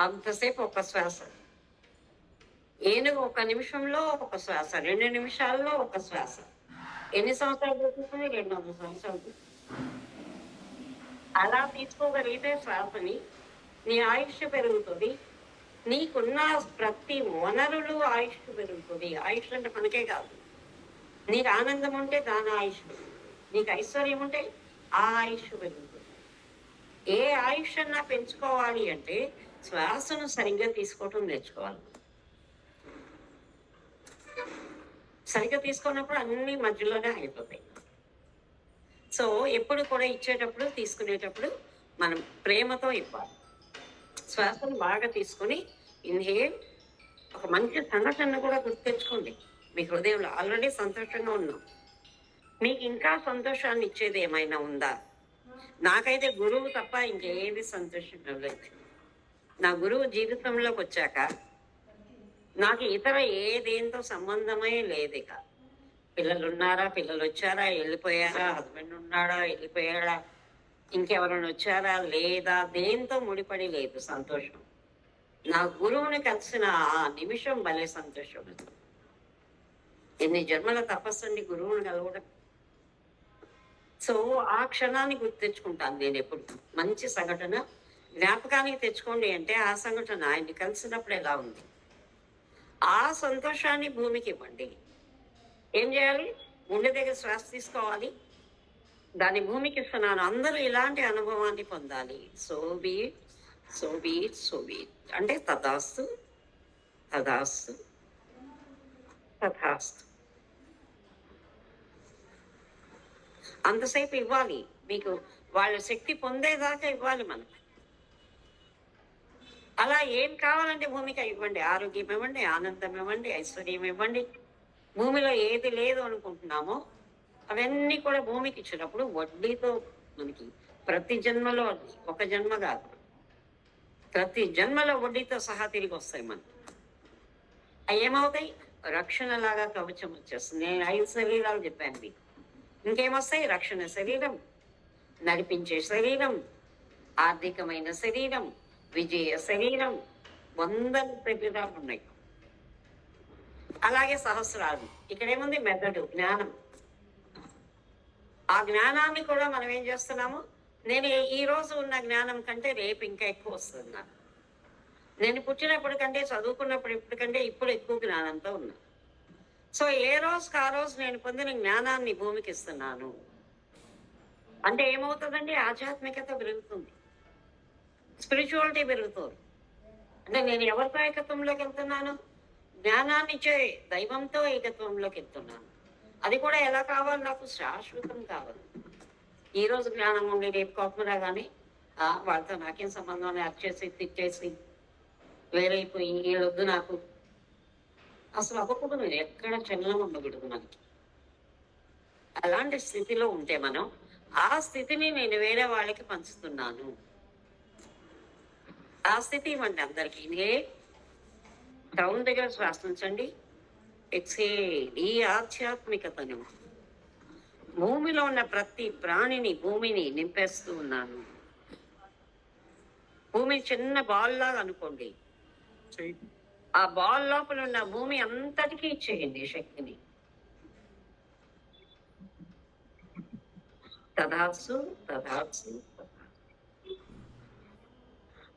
అంతసేపు ఒక శ్వాస. ఏనుగు 1 నిమిషంలో ఒక శ్వాస, 2 నిమిషాల్లో ఒక శ్వాస. ఎన్ని సంవత్సరాలు బతుకుతుంది? 200 సంవత్సరాలు. అలా తీసుకోగలిగితే శ్వాసని నీ ఆయుష్ పెరుగుతుంది. నీకున్న ప్రతి వనరులు ఆయుష్ పెరుగుతుంది. ఆయుష్ అంటే మనకే కాదు, నీకు ఆనందం ఉంటే దాని ఆయుష్ పెరుగుతుంది, నీకు ఐశ్వర్యం ఉంటే ఆ ఆయుష్ పెరుగుతుంది. ఏ ఆయుష్ అన్నా పెంచుకోవాలి అంటే శ్వాసను సరిగ్గా తీసుకోవటం నేర్చుకోవాలి. సరిగ్గా తీసుకున్నప్పుడు అన్ని మధ్యలోనే అయిపోతాయి. సో ఎప్పుడు కూడా ఇచ్చేటప్పుడు, తీసుకునేటప్పుడు మనం ప్రేమతో ఇవ్వాలి. శ్వాసను బాగా తీసుకొని ఇన్హేల్. ఒక మంచి సంఘటన కూడా గుర్తు తెచ్చుకోండి. మీ హృదయంలో ఆల్రెడీ సంతోషంగా ఉన్నాం, మీకు ఇంకా సంతోషాన్ని ఇచ్చేది ఏమైనా ఉందా? నాకైతే గురువు తప్ప ఇంకేది సంతోషంగా లేదు. నా గురువు జీవితంలోకి వచ్చాక నాకు ఇతర ఏదేంతో సంబంధమే లేదు. ఇక పిల్లలు ఉన్నారా, పిల్లలు వచ్చారా, వెళ్ళిపోయారా, హస్బెండ్ ఉన్నాడా, వెళ్ళిపోయాడా, ఇంకెవరైనా వచ్చారా లేదా, దేంతో ముడిపడి లేదు సంతోషం. నా గురువుని కలిసిన ఆ నిమిషం భలే సంతోషం. ఎన్ని జన్మల తపస్సండి గురువుని కలవడం. సో ఆ క్షణాన్ని గుర్తు తెచ్చుకుంటాను నేను ఎప్పుడు. మంచి సంఘటన జ్ఞాపకానికి తెచ్చుకోండి అంటే ఆ సంఘటన ఆయన్ని కలిసినప్పుడు ఎలా ఉంది, ఆ సంతోషాన్ని భూమికి ఇవ్వండి. ఏం చేయాలి? గుండె దగ్గర శ్వాస తీసుకోవాలి, దాన్ని భూమికి ఇస్తున్నాను. అందరూ ఇలాంటి అనుభవాన్ని పొందాలి. సోబీట్ సోబీట్ సోబీట్ అంటే తదాస్తు తదాస్తు తథాస్తు. అంతసేపు ఇవ్వాలి. మీకు వాళ్ళ శక్తి పొందేదాకా ఇవ్వాలి మనం. అలా ఏం కావాలంటే భూమికి ఇవ్వండి. ఆరోగ్యం ఇవ్వండి, ఆనందం ఇవ్వండి, ఐశ్వర్యం ఇవ్వండి. భూమిలో ఏది లేదు అనుకుంటున్నామో అవన్నీ కూడా భూమికి ఇచ్చినప్పుడు వడ్డీతో మనకి ప్రతి జన్మలో, ఒక జన్మ కాదు, ప్రతి జన్మలో వడ్డీతో సహా తిరిగి వస్తాయి మనకి. అవి ఏమవుతాయి? రక్షణలాగా కవచం వచ్చేస్తుంది. నేను 5 శరీరాలు చెప్పాను మీకు. ఇంకేమొస్తాయి? రక్షణ శరీరం, నడిపించే శరీరం, ఆర్థికమైన శరీరం, విజయ శరీరం, 100 శరీరాలు ఉన్నాయి. అలాగే సహస్రాలు. ఇక్కడేముంది? మెదడు, జ్ఞానం. ఆ జ్ఞానాన్ని కూడా మనం ఏం చేస్తున్నాము? నేను ఈ రోజు ఉన్న జ్ఞానం కంటే రేపు ఇంకా ఎక్కువ వస్తుంది నాకు. నేను పుట్టినప్పటికంటే, చదువుకున్నప్పుడు ఇప్పటికంటే ఇప్పుడు ఎక్కువ జ్ఞానంతో ఉన్నా. సో ఏ రోజుకి ఆ రోజు నేను పొందిన జ్ఞానాన్ని భూమికి ఇస్తున్నాను అంటే ఏమవుతుందండి? ఆధ్యాత్మికత పెరుగుతుంది, స్పిరిచువాలిటీ పెరుగుతుంది. అంటే నేను ఎవరితో ఏకత్వంలోకి వెళ్తున్నాను? జ్ఞానాన్ని ఇచ్చే దైవంతో ఏకత్వంలోకి వెళ్తున్నాను. అది కూడా ఎలా కావాలి? నాకు శాశ్వతం కావాలి. ఈరోజు జ్ఞానం ఉండి రేపు కోపం రాగానే వాళ్ళతో నాకేం సంబంధం అని అరిచేసి తిట్టేసి వేరైపోయి వీళ్ళొద్దు నాకు, అసలు అవ్వకూడదు. మీరు ఎక్కడ చలనం ఉండకూడదు మనకి. అలాంటి స్థితిలో ఉంటే మనం ఆ స్థితిని నేను వేరే వాళ్ళకి పంచుతున్నాను. ఆ స్థితి ఇవ్వండి అందరికీ. టౌన్ దగ్గర శ్వాసించండి, ఎక్సేల్. ఈ ఆధ్యాత్మికతను భూమిలో ఉన్న ప్రతి ప్రాణిని, భూమిని నింపేస్తూ ఉన్నాను. భూమి చిన్న బాల్ లాగా అనుకోండి. ఆ బాల్ లోపల ఉన్న భూమి అంతటికీ ఇచ్చేయండి శక్తిని. తదాస్తు తదాస్తు.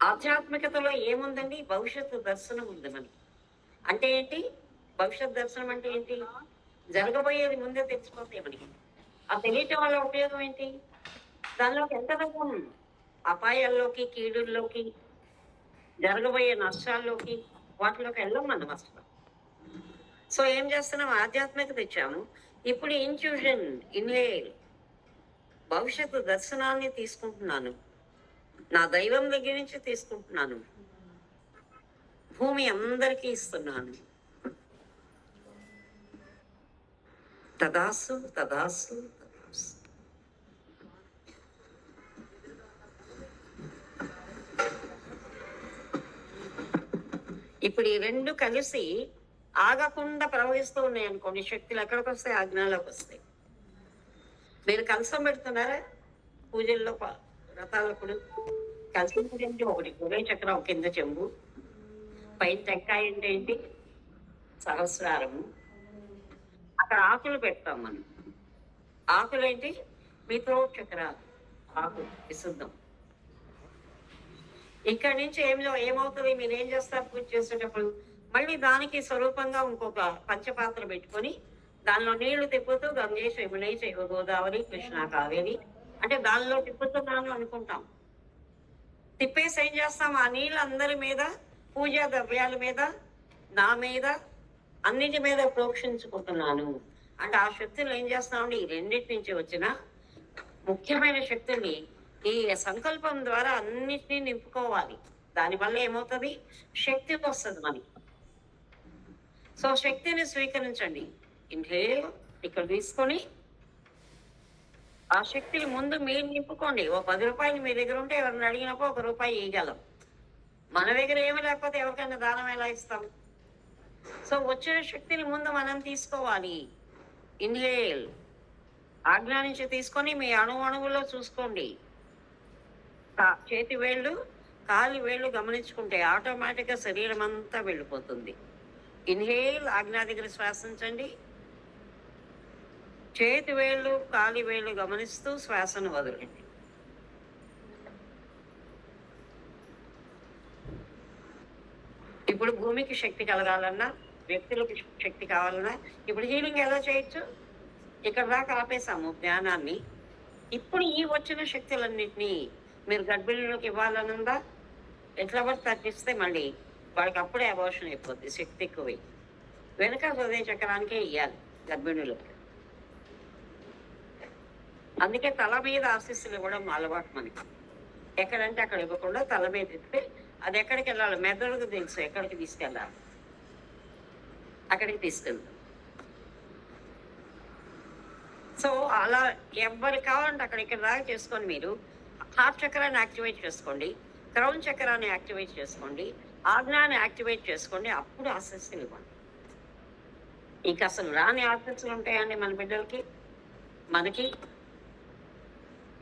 ఆధ్యాత్మికతలో ఏముందండి? భవిష్యత్తు దర్శనం ఉంది మనకి. అంటే ఏంటి? భవిష్యత్ దర్శనం అంటే ఏంటి? జరగబోయేది ముందే తెలిసిపోతాయి మనకి. ఆ తెలియటం వల్ల ఉపయోగం ఏంటి? దానిలోకి ఎంత రకం అపాయాల్లోకి, కీడుల్లోకి, జరగబోయే నష్టాల్లోకి, వాటిలోకి వెళ్ళం మనం అసలు. సో ఏం చేస్తున్నాం? ఆధ్యాత్మికత ఇచ్చాము. ఇప్పుడు ఇన్ట్యూషన్, ఇన్హేల్, భవిష్యత్తు దర్శనాన్ని తీసుకుంటున్నాను. నా దైవం దగ్గర నుంచి తీసుకుంటున్నాను. భూమి అందరికీ ఇస్తున్నాను. తదాసు తదాసు తదాసు. ఇప్పుడు ఈ రెండు కలిసి ఆగకుండా ప్రవహిస్తూ ఉన్నాయి అనుకోండి. శక్తులు ఎక్కడికి వస్తాయి? ఆజ్ఞలోకి వస్తాయి. మీరు కలసం పెడుతున్నారా పూజల్లో, వ్రతాలప్పుడు? కలసం ఏంటి? ఒకటి ఉదయ చక్రం కింద చెంబు, పైన టెంకాయ అంటే ఏంటి? సహస్రారము. అక్కడ ఆకులు పెడతాం మనం. ఆకులు ఏంటి? మీ త్రోట్ చక్ర ఆకు విశుద్ధం. ఇక్కడి నుంచి ఏమవుతుంది? మీరు ఏం చేస్తారు పూజ చేసేటప్పుడు? మళ్ళీ దానికి స్వరూపంగా ఇంకొక పంచపాత్ర పెట్టుకొని దానిలో నీళ్లు తిప్పుతూ గంగే యమునే చైవ గోదావరి కృష్ణ కావేరి అంటే దానిలో తిప్పుతున్నాను అనుకుంటాం. తిప్పేసి ఏం చేస్తాం? ఆ నీళ్ళు అందరి మీద, పూజా ద్రవ్యాల మీద, నా మీద, అన్నిటి మీద ప్రోక్షించుకుంటున్నాను అంటే ఆ శక్తులు ఏం చేస్తామండి? ఈ రెండింటి నుంచి వచ్చిన ముఖ్యమైన శక్తుల్ని ఈ సంకల్పం ద్వారా అన్నిటినీ నింపుకోవాలి. దానివల్ల ఏమవుతుంది? శక్తి వస్తుంది మనకి. సో శక్తిని స్వీకరించండి. ఇన్హేల్ ఇక్కడ తీసుకొని ఆ శక్తిని ముందు మీరు నింపుకోండి. ఓ 10 రూపాయలు మీ దగ్గర ఉంటే ఎవరిని అడిగినప్పుడు 1 రూపాయి ఇవ్వగలం. మన దగ్గర ఏమి లేకపోతే ఎవరికైనా దానం ఎలా ఇస్తాం? సో వచ్చిన శక్తిని ముందు మనం తీసుకోవాలి. ఇన్హేల్ ఆజ్ఞా నుంచి తీసుకొని మీ అణువులో చూసుకోండి. చేతి వేళ్ళు, కాలి వేళ్ళు గమనించుకుంటే ఆటోమేటిక్గా శరీరం అంతా వెళ్ళిపోతుంది. ఇన్హేల్ ఆజ్ఞా దగ్గర శ్వాసించండి. చేతి వేళ్ళు, కాలి వేళ్ళు గమనిస్తూ శ్వాసను వదలండి. ఇప్పుడు భూమికి శక్తి కలగాలన్నా, వ్యక్తులకు శక్తి కావాలన్నా, ఇప్పుడు హీలింగ్ ఎలా చేయొచ్చు? ఇక్కడ దాకా ఆపేసాము జ్ఞానాన్ని. ఇప్పుడు ఈ వచ్చిన శక్తులన్నింటినీ మీరు గర్భిణీలోకి ఇవ్వాలనుందా? ఎట్లా పడితే తగ్గిస్తే మళ్ళీ వాడికి అప్పుడే అబోర్షన్ అయిపోద్ది. శక్తి ఎక్కువ వెనుక హృదయ చక్రానికే ఇవ్వాలి గర్భిణులకు. అందుకే తల మీద ఆశీస్సులు ఇవ్వడం అలవాటు మనకి. ఎక్కడంటే అక్కడ ఇవ్వకుండా తల మీద ఇస్తే అది ఎక్కడికి వెళ్ళాలి? మెదడుకు తెలుసు ఎక్కడికి తీసుకెళ్ళాలి, అక్కడికి తీసుకెళ్తాం. సో అలా ఎవరికి కావాలంటే అక్కడ ఇక్కడ దాకా చేసుకొని మీరు హార్ట్ చక్రాన్ని యాక్టివేట్ చేసుకోండి, క్రౌన్ చక్రాన్ని యాక్టివేట్ చేసుకోండి, ఆజ్ఞాన్ని యాక్టివేట్ చేసుకోండి. అప్పుడు ఆశీస్సులు ఇవ్వండి. ఇక అసలు రాని ఆశీస్సులు ఉంటాయండి మన బిడ్డలకి, మనకి.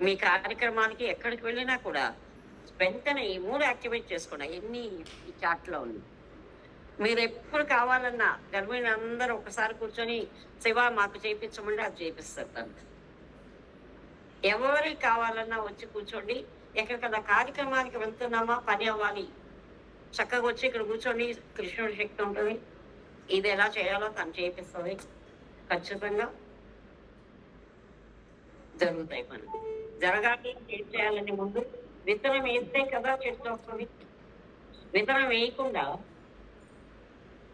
మీ కార్యక్రమానికి ఎక్కడికి వెళ్ళినా కూడా వెంటనే ఈ 3 యాక్టివేట్ చేసుకోండి. ఎన్ని ఈ చాట్లో ఉంది. మీరు ఎప్పుడు కావాలన్నా గర్భిణి అందరూ ఒకసారి కూర్చొని శివ మాకు చేయించమంటే అది చేపిస్తారు. తను ఎవరికి కావాలన్నా వచ్చి కూర్చోండి. ఎక్కడికన్నా కార్యక్రమానికి వెళ్తున్నామా, పని అవ్వాలి, చక్కగా వచ్చి ఇక్కడ కూర్చొని కృష్ణుడి శక్తి ఉంటుంది. ఇది ఎలా చేయాలో తను చేపిస్తుంది. ఖచ్చితంగా జరుగుతాయి పనులు. జరగాలి ఏం చేయాలని ముందు విత్తనం వేస్తే కదా చెట్టు వస్తుంది. విత్తనం వేయకుండా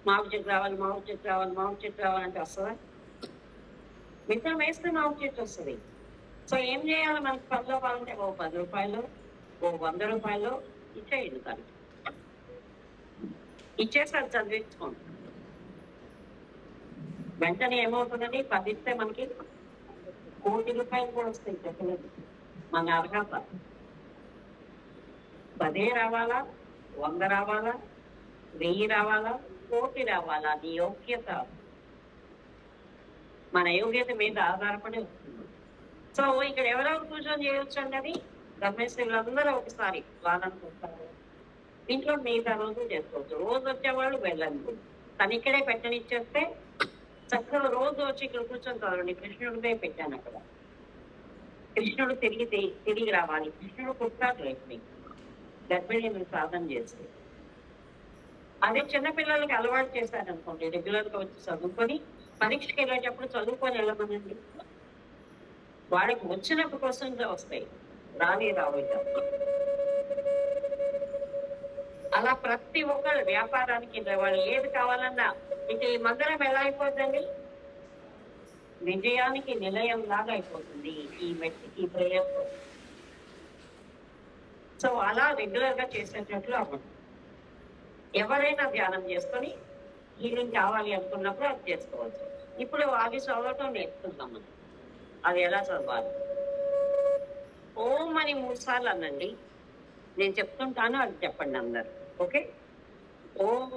మామిడి చెట్టు రావాలి, మామిడి చెట్టు రావాలి, మామిడి చెట్టు రావాలంటే వస్తుందా? విత్తనం వేస్తే మామిడి చెట్టు వస్తుంది. సో ఏం చేయాలి? మనకి పనిలో పాలంటే ఓ 10 రూపాయలు, ఓ 100 రూపాయలు ఇచ్చేయండి. కానీ ఇచ్చేసి అది చదివించుకోండి. వెంటనే ఏమవుతుందండి? 10 ఇస్తే మనకి 1 కోటి రూపాయలు కూడా వస్తాయి. చెప్పలేదు మన అర్హత. 10 రావాలా, 100 రావాలా, 1000 రావాలా, 1 కోటి రావాలా? అది యోగ్యత, మన యోగ్యత మీద ఆధారపడి వస్తుంది. సో ఇక్కడ ఎవరెవరు కూర్చొని చేయొచ్చు అండి? అది గమనిస్తే అందరూ ఒకసారి వాళ్ళని ఇంట్లో మిగతా రోజు చేసుకోవచ్చు. రోజు వచ్చేవాళ్ళు వెళ్ళండి. తను ఇక్కడే పెట్టనిచ్చేస్తే చక్కగా రోజు వచ్చి ఇక్కడ కూర్చొని చదవండి. కృష్ణుడిదే పెట్టాను అక్కడ. కృష్ణుడు తిరిగి రావాలి. కృష్ణుడు పుట్టాడు రేపు మీకు గర్భిణీ మీరు సాధన చేస్తే. అదే చిన్నపిల్లలకి అలవాటు చేశారనుకోండి, రెగ్యులర్ గా వచ్చి చదువుకొని పరీక్షకి వెళ్ళేటప్పుడు చదువుకొని వెళ్ళమనండి. వాడికి వచ్చినప్పుడు క్వశ్చన్స్ వస్తాయి, రాబోయే. అలా ప్రతి ఒక్కళ్ళు వ్యాపారానికి వాళ్ళు ఏది కావాలన్నా ఇక ఈ మందిరం ఎలా అయిపోతుందండి, విజయానికి నిలయం లాగా అయిపోతుంది ఈ ప్రేయర్. సో అలా రెగ్యులర్ గా చేసేటట్లు అవ్వండి. ఎవరైనా ధ్యానం చేసుకొని హీలింగ్ కావాలి అనుకున్నప్పుడు అది చేసుకోవచ్చు. ఇప్పుడు అవి చదవటం నేర్చుకుందాం మనం. అది ఎలా చదవాలి? ఓం అని 3 సార్లు అనండి. నేను చెప్తుంటాను, అది చెప్పండి అందరు. ఓకే? ఓం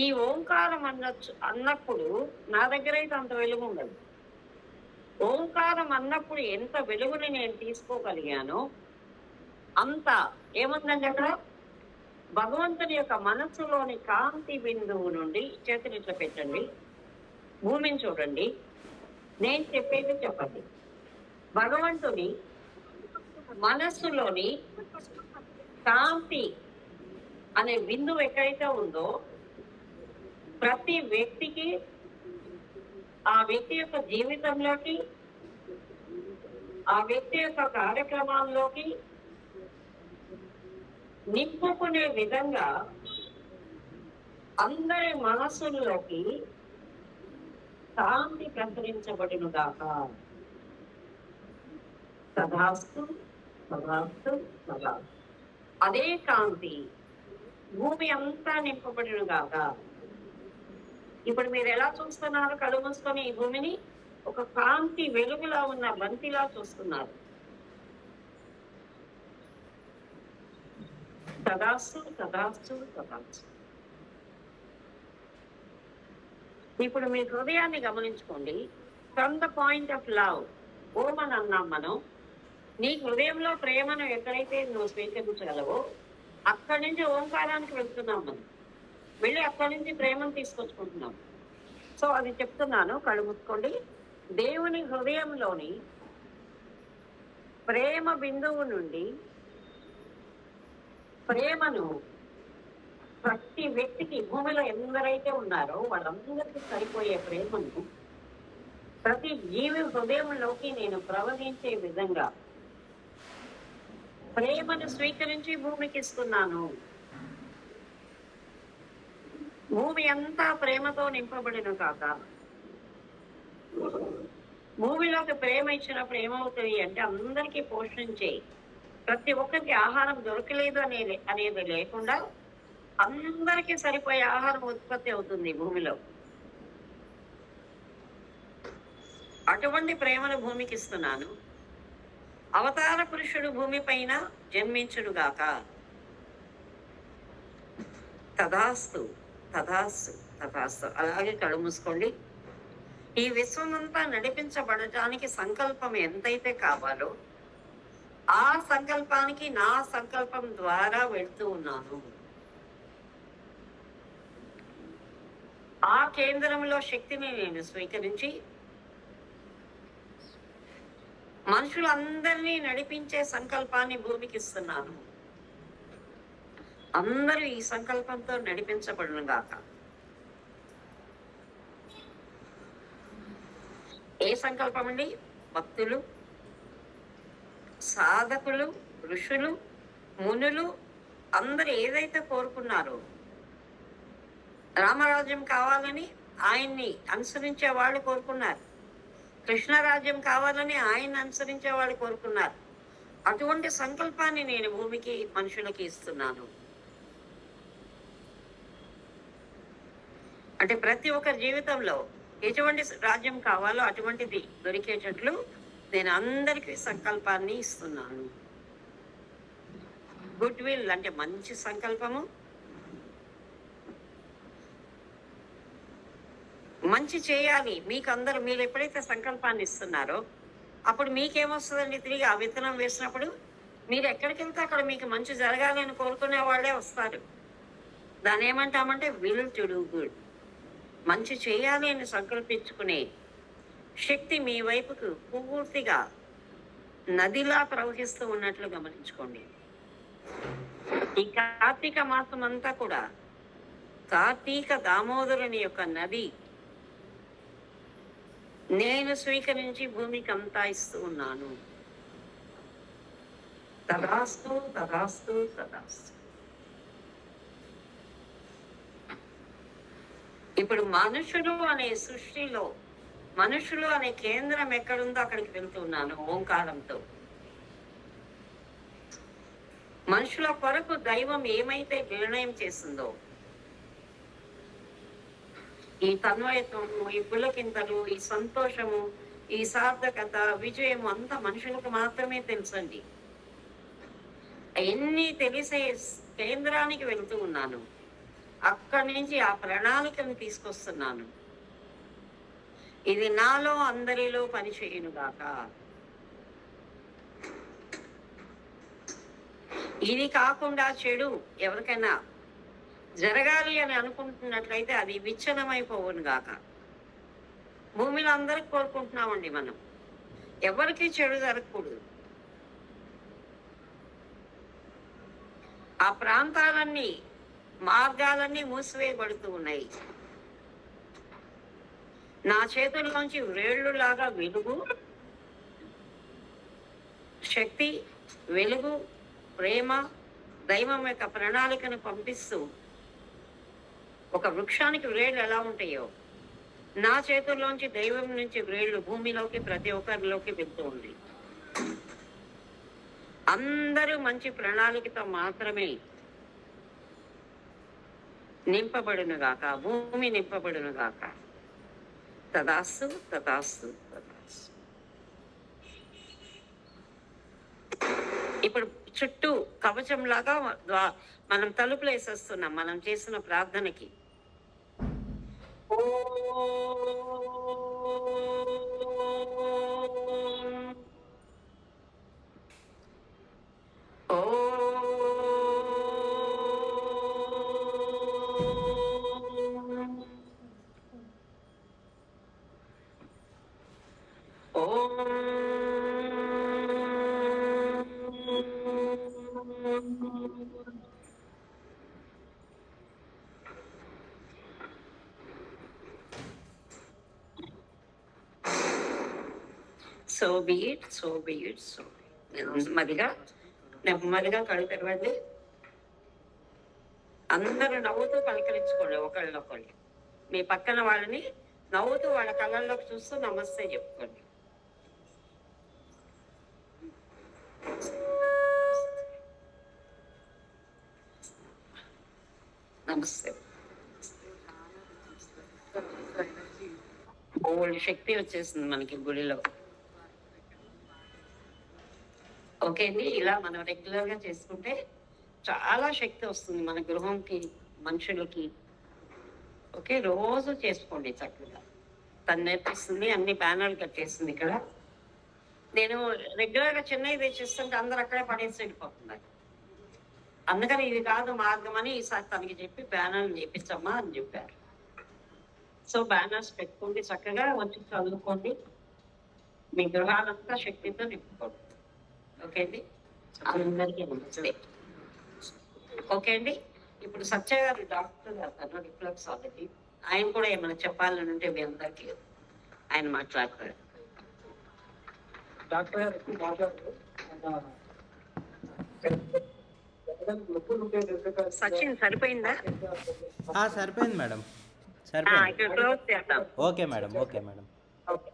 ఈ ఓంకారం అన్నప్పుడు నా దగ్గర అయితే అంత వెలుగు ఉండదు. ఓంకారం అన్నప్పుడు ఎంత వెలుగుని నేను తీసుకోగలిగానో అంత ఏముందండి అక్కడ, భగవంతుని యొక్క మనస్సులోని కాంతి బిందువు నుండి చేతులు ఇట్లా పెట్టండి, భూమిని చూడండి, నేను చెప్పేది చెప్పండి. భగవంతుని మనస్సులోని కాంతి అనే బిందువు ఎక్కడైతే ఉందో ప్రతి వ్యక్తికి ఆ వ్యక్తి యొక్క జీవితంలోకి, ఆ వ్యక్తి యొక్క కార్యక్రమాల్లోకి నింపుకునే విధంగా అందరి మనస్సుల్లోకి కాంతి ప్రసరించబడినగాక. తథాస్తు తథాస్తు తథాస్తు. అదే కాంతి భూమి అంతా నింపబడినగాక. ఇప్పుడు మీరు ఎలా చూస్తున్నారు? కళ్ళు మూసుకొని ఈ భూమిని ఒక కాంతి వెలుగులా ఉన్న బంతిలా చూస్తున్నారు. తదాస్తు తదాస్తు తదాస్తు. ఇప్పుడు మీ హృదయాన్ని గమనించుకోండి. From the point of love, ఓం అని అన్నాం మనం. నీ హృదయంలో ప్రేమను ఎక్కడైతే నువ్వు స్వీకరించగలవో అక్కడి నుంచి ఓంకారానికి వెళ్తున్నాం మనం. వెళ్ళి అక్కడి నుంచి ప్రేమను తీసుకొచ్చుకుంటున్నాం. సో అది చెప్తున్నాను, కళ్ళు మూసుకోండి. దేవుని హృదయంలోని ప్రేమ బిందువు నుండి ప్రేమను ప్రతి వ్యక్తికి, భూమిలో ఎందరైతే ఉన్నారో వాళ్ళందరికీ సరిపోయే ప్రేమను ప్రతి జీవి హృదయంలోకి నేను ప్రవహించే విధంగా ప్రేమను స్వీకరించి భూమికి ఇస్తున్నాను. భూమి అంతా ప్రేమతో నింపబడిన కాక. భూమిలోకి ప్రేమ ఇచ్చినప్పుడు ఏమవుతుంది అంటే అందరికీ పోషించే, ప్రతి ఒక్కరికి ఆహారం దొరకలేదు అనేది లేకుండా అందరికీ సరిపోయే ఆహారం ఉత్పత్తి అవుతుంది భూమిలో. అటువంటి ప్రేమను భూమికి ఇస్తున్నాను. అవతార పురుషుడు భూమి పైన జన్మించుడుగాక. తథాస్తు తథాస్తు తథాస్తు. అలాగే కళ్ళు మూసుకోండి. ఈ విశ్వమంతా నడిపించబడటానికి సంకల్పం ఎంతైతే కావాలో ఆ సంకల్పానికి నా సంకల్పం ద్వారా వెళ్తూ ఉన్నాను. ఆ కేంద్రంలో శక్తిని నేను స్వీకరించి మనుషులందరినీ నడిపించే సంకల్పాన్ని భూమికి ఇస్తున్నాను. అందరూ ఈ సంకల్పంతో నడిపించబడును గాక. ఏ సంకల్పం అండి? భక్తులు, సాధకులు, ఋషులు, మునులు అందరూ ఏదైతే కోరుకున్నారో, రామరాజ్యం కావాలని ఆయన్ని అనుసరించే వాళ్ళు కోరుకున్నారు, కృష్ణరాజ్యం కావాలని ఆయన్ని అనుసరించే వాళ్ళు కోరుకున్నారు. అటువంటి సంకల్పాన్ని నేను భూమికి, మనుషులకి ఇస్తున్నాను. అంటే ప్రతి ఒక్కరి జీవితంలో ఎటువంటి రాజ్యం కావాలో అటువంటిది దొరికేటట్లు నేను అందరికీ సంకల్పాన్ని ఇస్తున్నాను. గుడ్ విల్ అంటే మంచి సంకల్పము, మంచి చేయాలి. మీకు అందరూ మీరు ఎప్పుడైతే సంకల్పాన్ని ఇస్తున్నారో అప్పుడు మీకేమొస్తుందండి? తిరిగి ఆ విత్తనం వేసినప్పుడు మీరు ఎక్కడికి వెళ్తే అక్కడ మీకు మంచి జరగాలి అని కోరుకునే వాళ్ళే వస్తారు. దాన్ని ఏమంటామంటే విల్ టు డూ గుడ్. మంచి చేయాలి అని సంకల్పించుకునే శక్తి మీ వైపుకు పూర్తిగా నదిలా ప్రవహిస్తూ ఉన్నట్లు గమనించుకోండి. ఈ కార్తీక మాసం అంతా కూడా కార్తీక దామోదరుని యొక్క నది నేను స్వీకరించి భూమికి అంతా ఇస్తూ ఉన్నాను. తదాస్తు తదాస్తు తదాస్తు. ఇప్పుడు మనుషులు అనే సృష్టిలో మనుషులు అనే కేంద్రం ఎక్కడుందో అక్కడికి వెళ్తున్నాను ఓంకారంతో. మనుషుల కొరకు దైవం ఏమైతే నిర్ణయం చేసిందో, ఈ తన్వయత్వము, ఈ పులకింతలు, ఈ సంతోషము, ఈ సార్థకత, విజయము అంతా మనుషులకు మాత్రమే తెలుసండి. ఎన్ని తెలిసే కేంద్రానికి వెళ్తూ ఉన్నాను. అక్కడి నుంచి ఆ ప్రణాళికను తీసుకొస్తున్నాను. ఇది నాలో అందరిలో పనిచేయునుగాక. ఇది కాకుండా చెడు ఎవరికైనా జరగాలి అని అనుకుంటున్నట్లయితే అది విచ్ఛిన్నమైపోవును గాక. భూమిలో అందరికి కోరుకుంటున్నామండి మనం, ఎవరికి చెడు జరగకూడదు. ఆ ప్రాంతాలన్నీ మార్గాలన్నీ మూసివేయబడుతూ ఉన్నాయి. నా చేతుల్లోంచి వ్రేళ్ళు లాగా వెలుగు, శక్తి, వెలుగు, ప్రేమ, దైవం యొక్క ప్రణాళికను పంపిస్తూ, ఒక వృక్షానికి వ్రేళ్ళు ఎలా ఉంటాయో నా చేతుల్లోంచి దైవం నుంచి వ్రేళ్ళు భూమిలోకి ప్రతి ఒక్కరిలోకి వెళ్తూ ఉంది. అందరూ మంచి ప్రణాళికతో మాత్రమే నింపబడునుగాక, భూమి నింపబడునుగాక. తదాస్తు తదాస్తు తదాస్తు. ఇప్పుడు చుట్టూ కవచం లాగా మనం తలుపులు వేసేస్తున్నాం మనం చేసిన ప్రార్థనకి. So be it, so be it, so నెమ్మదిగా కళ్ళు తెరవండి. అందరూ నవ్వుతూ పలకరించుకోండి ఒకళ్ళనొకళ్ళు. మీ పక్కన వాళ్ళని నవ్వుతూ వాళ్ళ కళ్ళల్లోకి చూస్తూ నమస్తే చెప్పుకోండి. నమస్తే. ఓల్డ్ శక్తి వచ్చేసింది మనకి గుడిలో. ఓకే అండి, ఇలా మనం రెగ్యులర్ గా చేసుకుంటే చాలా శక్తి వస్తుంది మన గృహంకి, మనుషులకి. ఓకే, రోజు చేసుకోండి చక్కగా. తను నేర్పిస్తుంది, అన్ని బ్యానర్లు కట్టేస్తుంది ఇక్కడ. నేను రెగ్యులర్ గా చెన్నై తెచ్చిస్తుంటే అందరు అక్కడే పడేసి వెళ్ళిపోతున్నారు. అందుకని ఇది కాదు మార్గం అని ఈసారి తనకి చెప్పి బ్యానర్లు చేపించమ్మా అని చెప్పారు. సో బ్యానర్స్ పెట్టుకోండి, చక్కగా వచ్చి చదువుకోండి, మీ గృహాలంతా శక్తితో నింపుకోండి. ఓకే అండి, అందరికీ నమస్తే. ఓకే అండి, ఇప్పుడు సత్య గారు డాక్టర్ గారు తను రిఫ్లెక్సాలజీ, ఆయన కూడా ఏమైనా చెప్పాలని ఉంటే మీ అందరికీ ఆయన మాట్లాడతారు. డాక్టర్ గారు ఎక్కువ మాట్లాడారు. సచిన్ సరిపోయిందా? సరిపోయింది మేడం, ఇక్కడ క్లోజ్ చేద్దాం. Okay madam, okay madam. Okay.